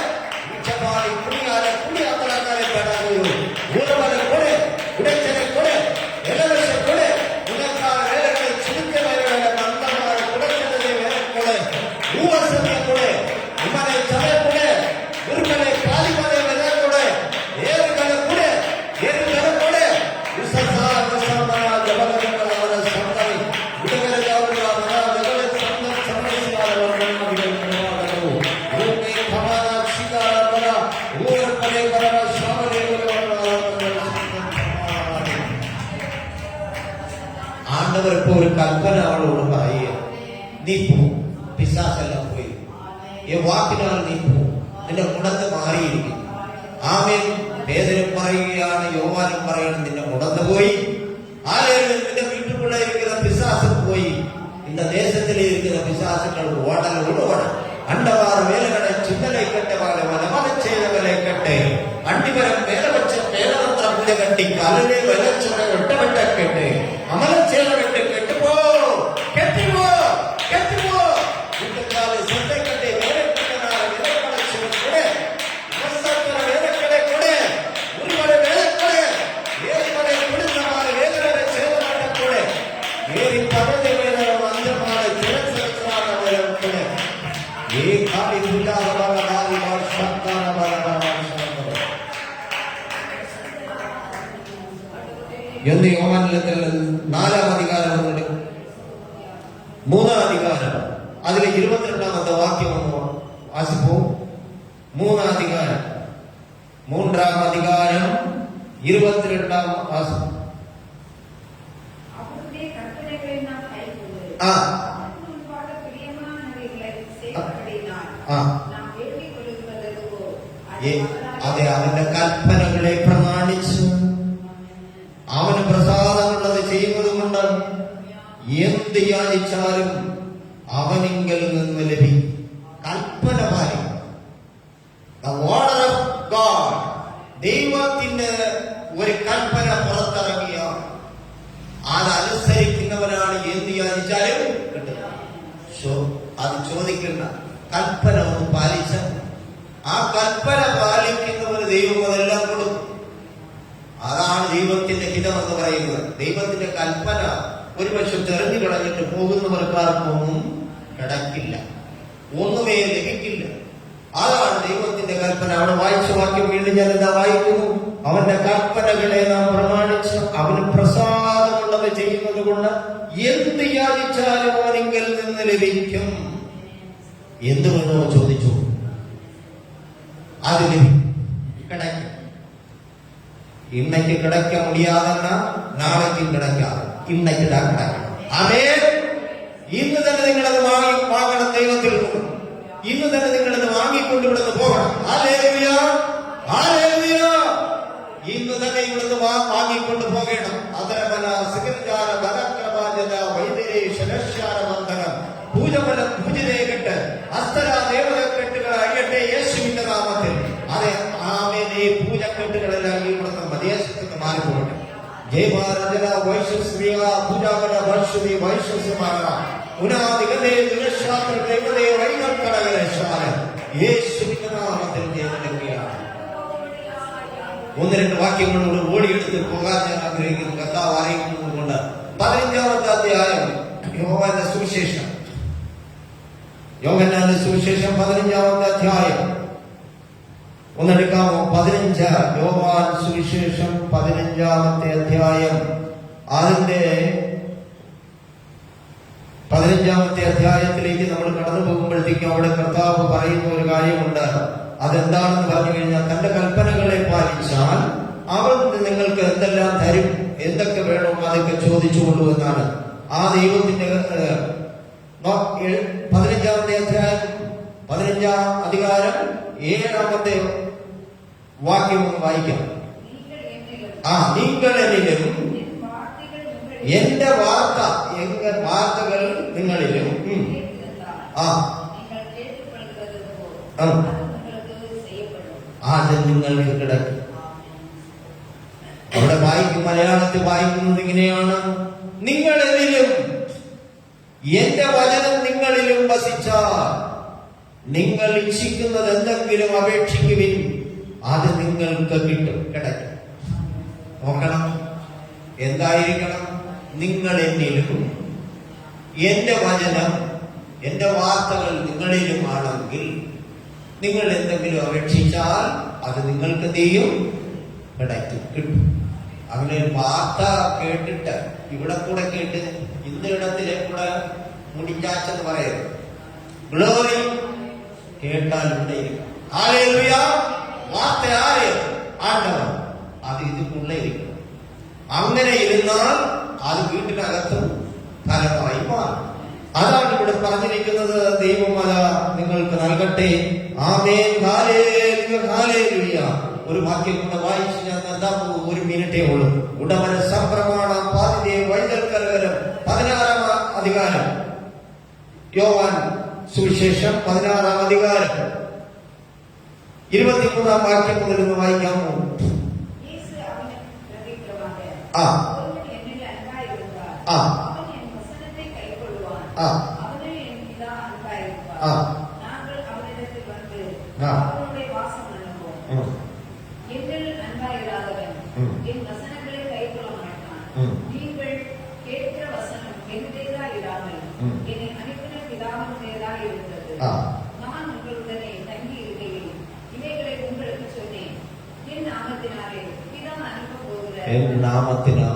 ഉച്ചപാടി കുടിയാരെ കുടിയാത്തലക്കാരെ പെടാകുന്നു. ഊരമല കൊടെ ഉടച്ചനെ കൊടെ എലവശ കൊടെ ഉനക്കാറ് വേലകളെ ചുരുക്കവരുടെ മന്ദമായ കുടച്ചനെ വേലക്കൊടെ ഊവസമയ കൊടെ ഉമ്മനെ ചവ കൊടെ ഉരുമനെ കാലിമനെ വേലക്കൊടെ ഏറുകളെ കൊടെ ഏറുകളെ കൊടെ ഉസസാ വസമന ജബലങ്ങളവര സന്തരി ഉടകര ജാവുക മനാദകളെ സന്ത സമയസാരവർണ്ണ വിടൽക്കവാദോ ഊമേ ഖമാന ശികാരവര ഊർപലെ വര ശാമലേവര ആണ്ടവർക്ക് ഒരു കൽപ്പന അവളോട് പറയുക, നീ പോ, പിശാചെല്ലാം പോയി, ഈ വാക്കിനാൽ നീ പോ, നിന്റെ മുടക്ക് മാറിയിരിക്കും. ആമേൻ. പേദരും പറയുകയാണ്, യോവാനും പറയണം, നിന്നെ ഉണർന്നുപോയി. ആരെങ്കിലും നിന്റെ വീട്ടുക്കുള്ള ഇരിക്കുന്ന പിശാചുകൾ പോയി. இந்த தேசத்தில் இருக்கிற பிசாசுகள் ஓட அண்டவாறு வேலைகளை சின்னலை கட்டவாறு மனமன செய்தவரை கட்டு அண்டிவரம் மேல வச்ச மேலவந்த புள்ள கட்டி காலிலே விளைச்சல வெட்ட கெட்டு அமல சேல வெட்டு கெட்டு போ கெட்டி போ இந்த கால சண்டை கட்டி வேலை கட்டனால வேலை கூட மசக்கர வேலை கடை கூட உரிமலை வேலை கூட ஏரிமலை குடிசமால வேலை சேவனாட்ட கூட ஏரி பதவி வேலை அந்தமான திறசரசரான வேலை கூட ஏ காலி புல்லாத பலதாரி வாஷத்தான பலதான എന്ന് യോഹന്നാനിൽ 4-ാം അധികാരം 3-ാം അധികാരം അതിലെ 22-ാമത്തെ വാക്യം ഒന്ന് വാസിപ്പോ. 3-ാം അധികാരം 22-ാം വാക്യം. അതെ, അവന്റെ കൽപ്പനകളെ പ്രമാണിച്ചു അവന് പ്രസാദമുള്ളത് ചെയ്യുന്നത് കൊണ്ട് എന്ത് യാചിച്ചാലും അവനിങ്കിൽ നിന്ന് ലഭിക്കും. കൽപ്പന പാലിക്കും. ദൈവത്തിന്റെ ഒരു കൽപ്പന പുറത്തിറങ്ങിയ അതനുസരിക്കുന്നവനാണ് എന്ത് യാചിച്ചാലും കിട്ടുന്നത്. അത് ചോദിക്കുന്ന കൽപ്പന ഒന്ന് പാലിച്ച ആ കൽപ്പന പാലിക്കുന്നവന് ദൈവം അതെല്ലാം കൊടുക്കും. അതാണ് ദൈവത്തിന്റെ ഹിതമെന്ന് പറയുന്നത്. ദൈവത്തിന്റെ കൽപ്പന ഒരുപക്ഷെ തെരഞ്ഞു കളഞ്ഞിട്ട് പോകുന്നവർക്കാർക്കൊന്നും കിടക്കില്ല, ഒന്നുമേ ലഭിക്കില്ല. അതാണ് ദൈവത്തിന്റെ കൽപ്പന. അവിടെ വായിച്ച വാക്യം വീണ്ടും ഞാൻ എന്താ വായിക്കുന്നു? അവന്റെ കൽപ്പനകളെ നാം പ്രമാണിച്ച് അവന് പ്രസാദമുള്ളത് ചെയ്യുന്നത് കൊണ്ട് എന്ത് യാചിച്ചാലും അവനിങ്കിൽ നിന്ന് ലഭിക്കും. എന്ത് വേണോ ചോദിച്ചു, അത് ലഭിക്കും, കിടക്കും. இன்னைக்கு கிடைக்க முடியாதுன்னா நாளைக்கும் கிடைக்காது. இன்னைக்கு தான் கிடைக்கும். ആമേൻ. ഇന്ന് തന്നെ നിങ്ങളത് വാങ്ങണം ദൈവത്തിൽ നിന്ന്. ഇന്ന് തന്നെ നിങ്ങളത് വാങ്ങിക്കൊണ്ട് ഇവിടുന്ന് പോകണം. Hallelujah, hallelujah. ഇന്ന് തന്നെ ഇവിടുന്ന് വാങ്ങിക്കൊണ്ട് പോകണം. അതരബല സിഗർജാല ബലക്രബാജല വൈദ്യരേശ ലക്ഷ്യാര ബന്ധനം പൂജബല പൂജിതേ കെട്ട് അസ്തര ദേവത കെട്ടുകൾ അഴിയട്ടെ യേശുവിന്റെ നാമത്തിൽ. അതെ, ആമേൻ. ഈ പൂജക്കെട്ടുകളെല്ലാം ഇവിടുന്ന് മധ്യസ്ഥത്ത് മാറിപ്പോകട്ടെ. ജയഭാരജല വൈശ്വസ്മിയ പൂജാകര വർഷുതി വൈശ്വസ്യമാക ഉനാദികതേ ദുരശാസ്ത്ര ദൈവതേ വൈകർക്കടകരശാല യേശുവിന്റെ നാമത്തിൽ ജയലഭിക്കുകയാണ്. 1-2 വാക്യങ്ങളോട് ഓടിയെടുത്ത് പോകാൻ ഞാൻ ആഗ്രഹിക്കുന്നു. കർത്താവ് അറിയിക്കുന്നത് കൊണ്ട് 15-ാമത്തെ അധ്യായം യോഹന്നാന്റെ സുവിശേഷം 15-ാമത്തെ അധ്യായം ഒന്നെടുക്കാമോ? 15 യോഹന്നാൻ സുവിശേഷം 15-ാമത്തെ അധ്യായം. അതിന്റെ 15-ാമത്തെ അധ്യായത്തിലേക്ക് നമ്മൾ കടന്നു പോകുമ്പോഴത്തേക്കും അവിടെ കർത്താവ് പറയുന്ന ഒരു കാര്യമുണ്ട്. അതെന്താണെന്ന് പറഞ്ഞു കഴിഞ്ഞാൽ, തന്റെ കൽപ്പനകളെ പാലിച്ചാൽ അവൻ നിങ്ങൾക്ക് എന്തെല്ലാം തരും, എന്തൊക്കെ വേണോ അതൊക്കെ ചോദിച്ചുകൊള്ളൂ എന്നാണ്. ആ ദൈവത്തിന്റെ 15-ാമത്തെ അധ്യായം 15-ാം അധികാരം 7-ാമത്തെ വാക്യം ഒന്ന് വായിക്കാം. നിങ്ങൾ എന്നിലും എന്റെ വാർത്തകൾ നിങ്ങളിലും അത് നിങ്ങൾക്ക് കിടക്കും. അവിടെ മലയാളത്തിൽ വായിക്കുന്നത് ഇങ്ങനെയാണ്: നിങ്ങൾ എന്നിലും എന്റെ വചനം നിങ്ങളിലും വസിച്ചാൽ നിങ്ങൾ ഇച്ഛിക്കുന്നത് എന്തെങ്കിലും അപേക്ഷിക്കുവിൻ, അത് നിങ്ങൾക്ക് കിട്ടും, കിടക്കും. നോക്കണം, എന്തായിരിക്കണം? നിങ്ങൾ എന്നിലും എന്റെ വചനം, എന്റെ വാർത്തകൾ നിങ്ങളിലും ആണെങ്കിൽ നിങ്ങൾ എന്തെങ്കിലും അപേക്ഷിച്ചാൽ അത് നിങ്ങൾക്ക് എന്തെയും കിടക്കും, കിട്ടും. അങ്ങനെ ഒരു വാർത്ത കേട്ടിട്ട് ഇവിടെ കൂടെ കേട്ട് ഇന്നിടത്തിലെ കൂടെ മുടിച്ചാച്ചെന്ന് പറയുന്നത് ഗ്ലോറി കേട്ടാലുണ്ടായിരിക്കും. ഹല്ലേലൂയ. വാർത്ത ആര്? ആണ്ടവൻ. അത് ഇതിനുള്ളേ ഇരിക്കണം. അങ്ങനെ ഇരുന്നാൽ അത് വീട്ടിനകത്തും ഫലമായി മാറും. അതാണ് ഇവിടെ പറഞ്ഞിരിക്കുന്നത്. ദൈവം അത് നിങ്ങൾക്ക് നൽകട്ടെ. ആമേൻ. Hallelujah, hallelujah. ഒരു വാക്യം കൂടെ വായിച്ച് ഞാൻ എന്താ ഒരു മിനിറ്റേ ഉള്ളൂ. ഉടമന സപ്രമാണം പാതിരെ വൈതൽക്കലകരം 16-ാം അധികാരം, യോവാൻ സുവിശേഷം 16-ാം അധികാരം 23-ാം വാക്യം മുതൽ ഒന്ന് വായിക്കാമോ? ആ ആ ആ ആ നാമത്തിനാ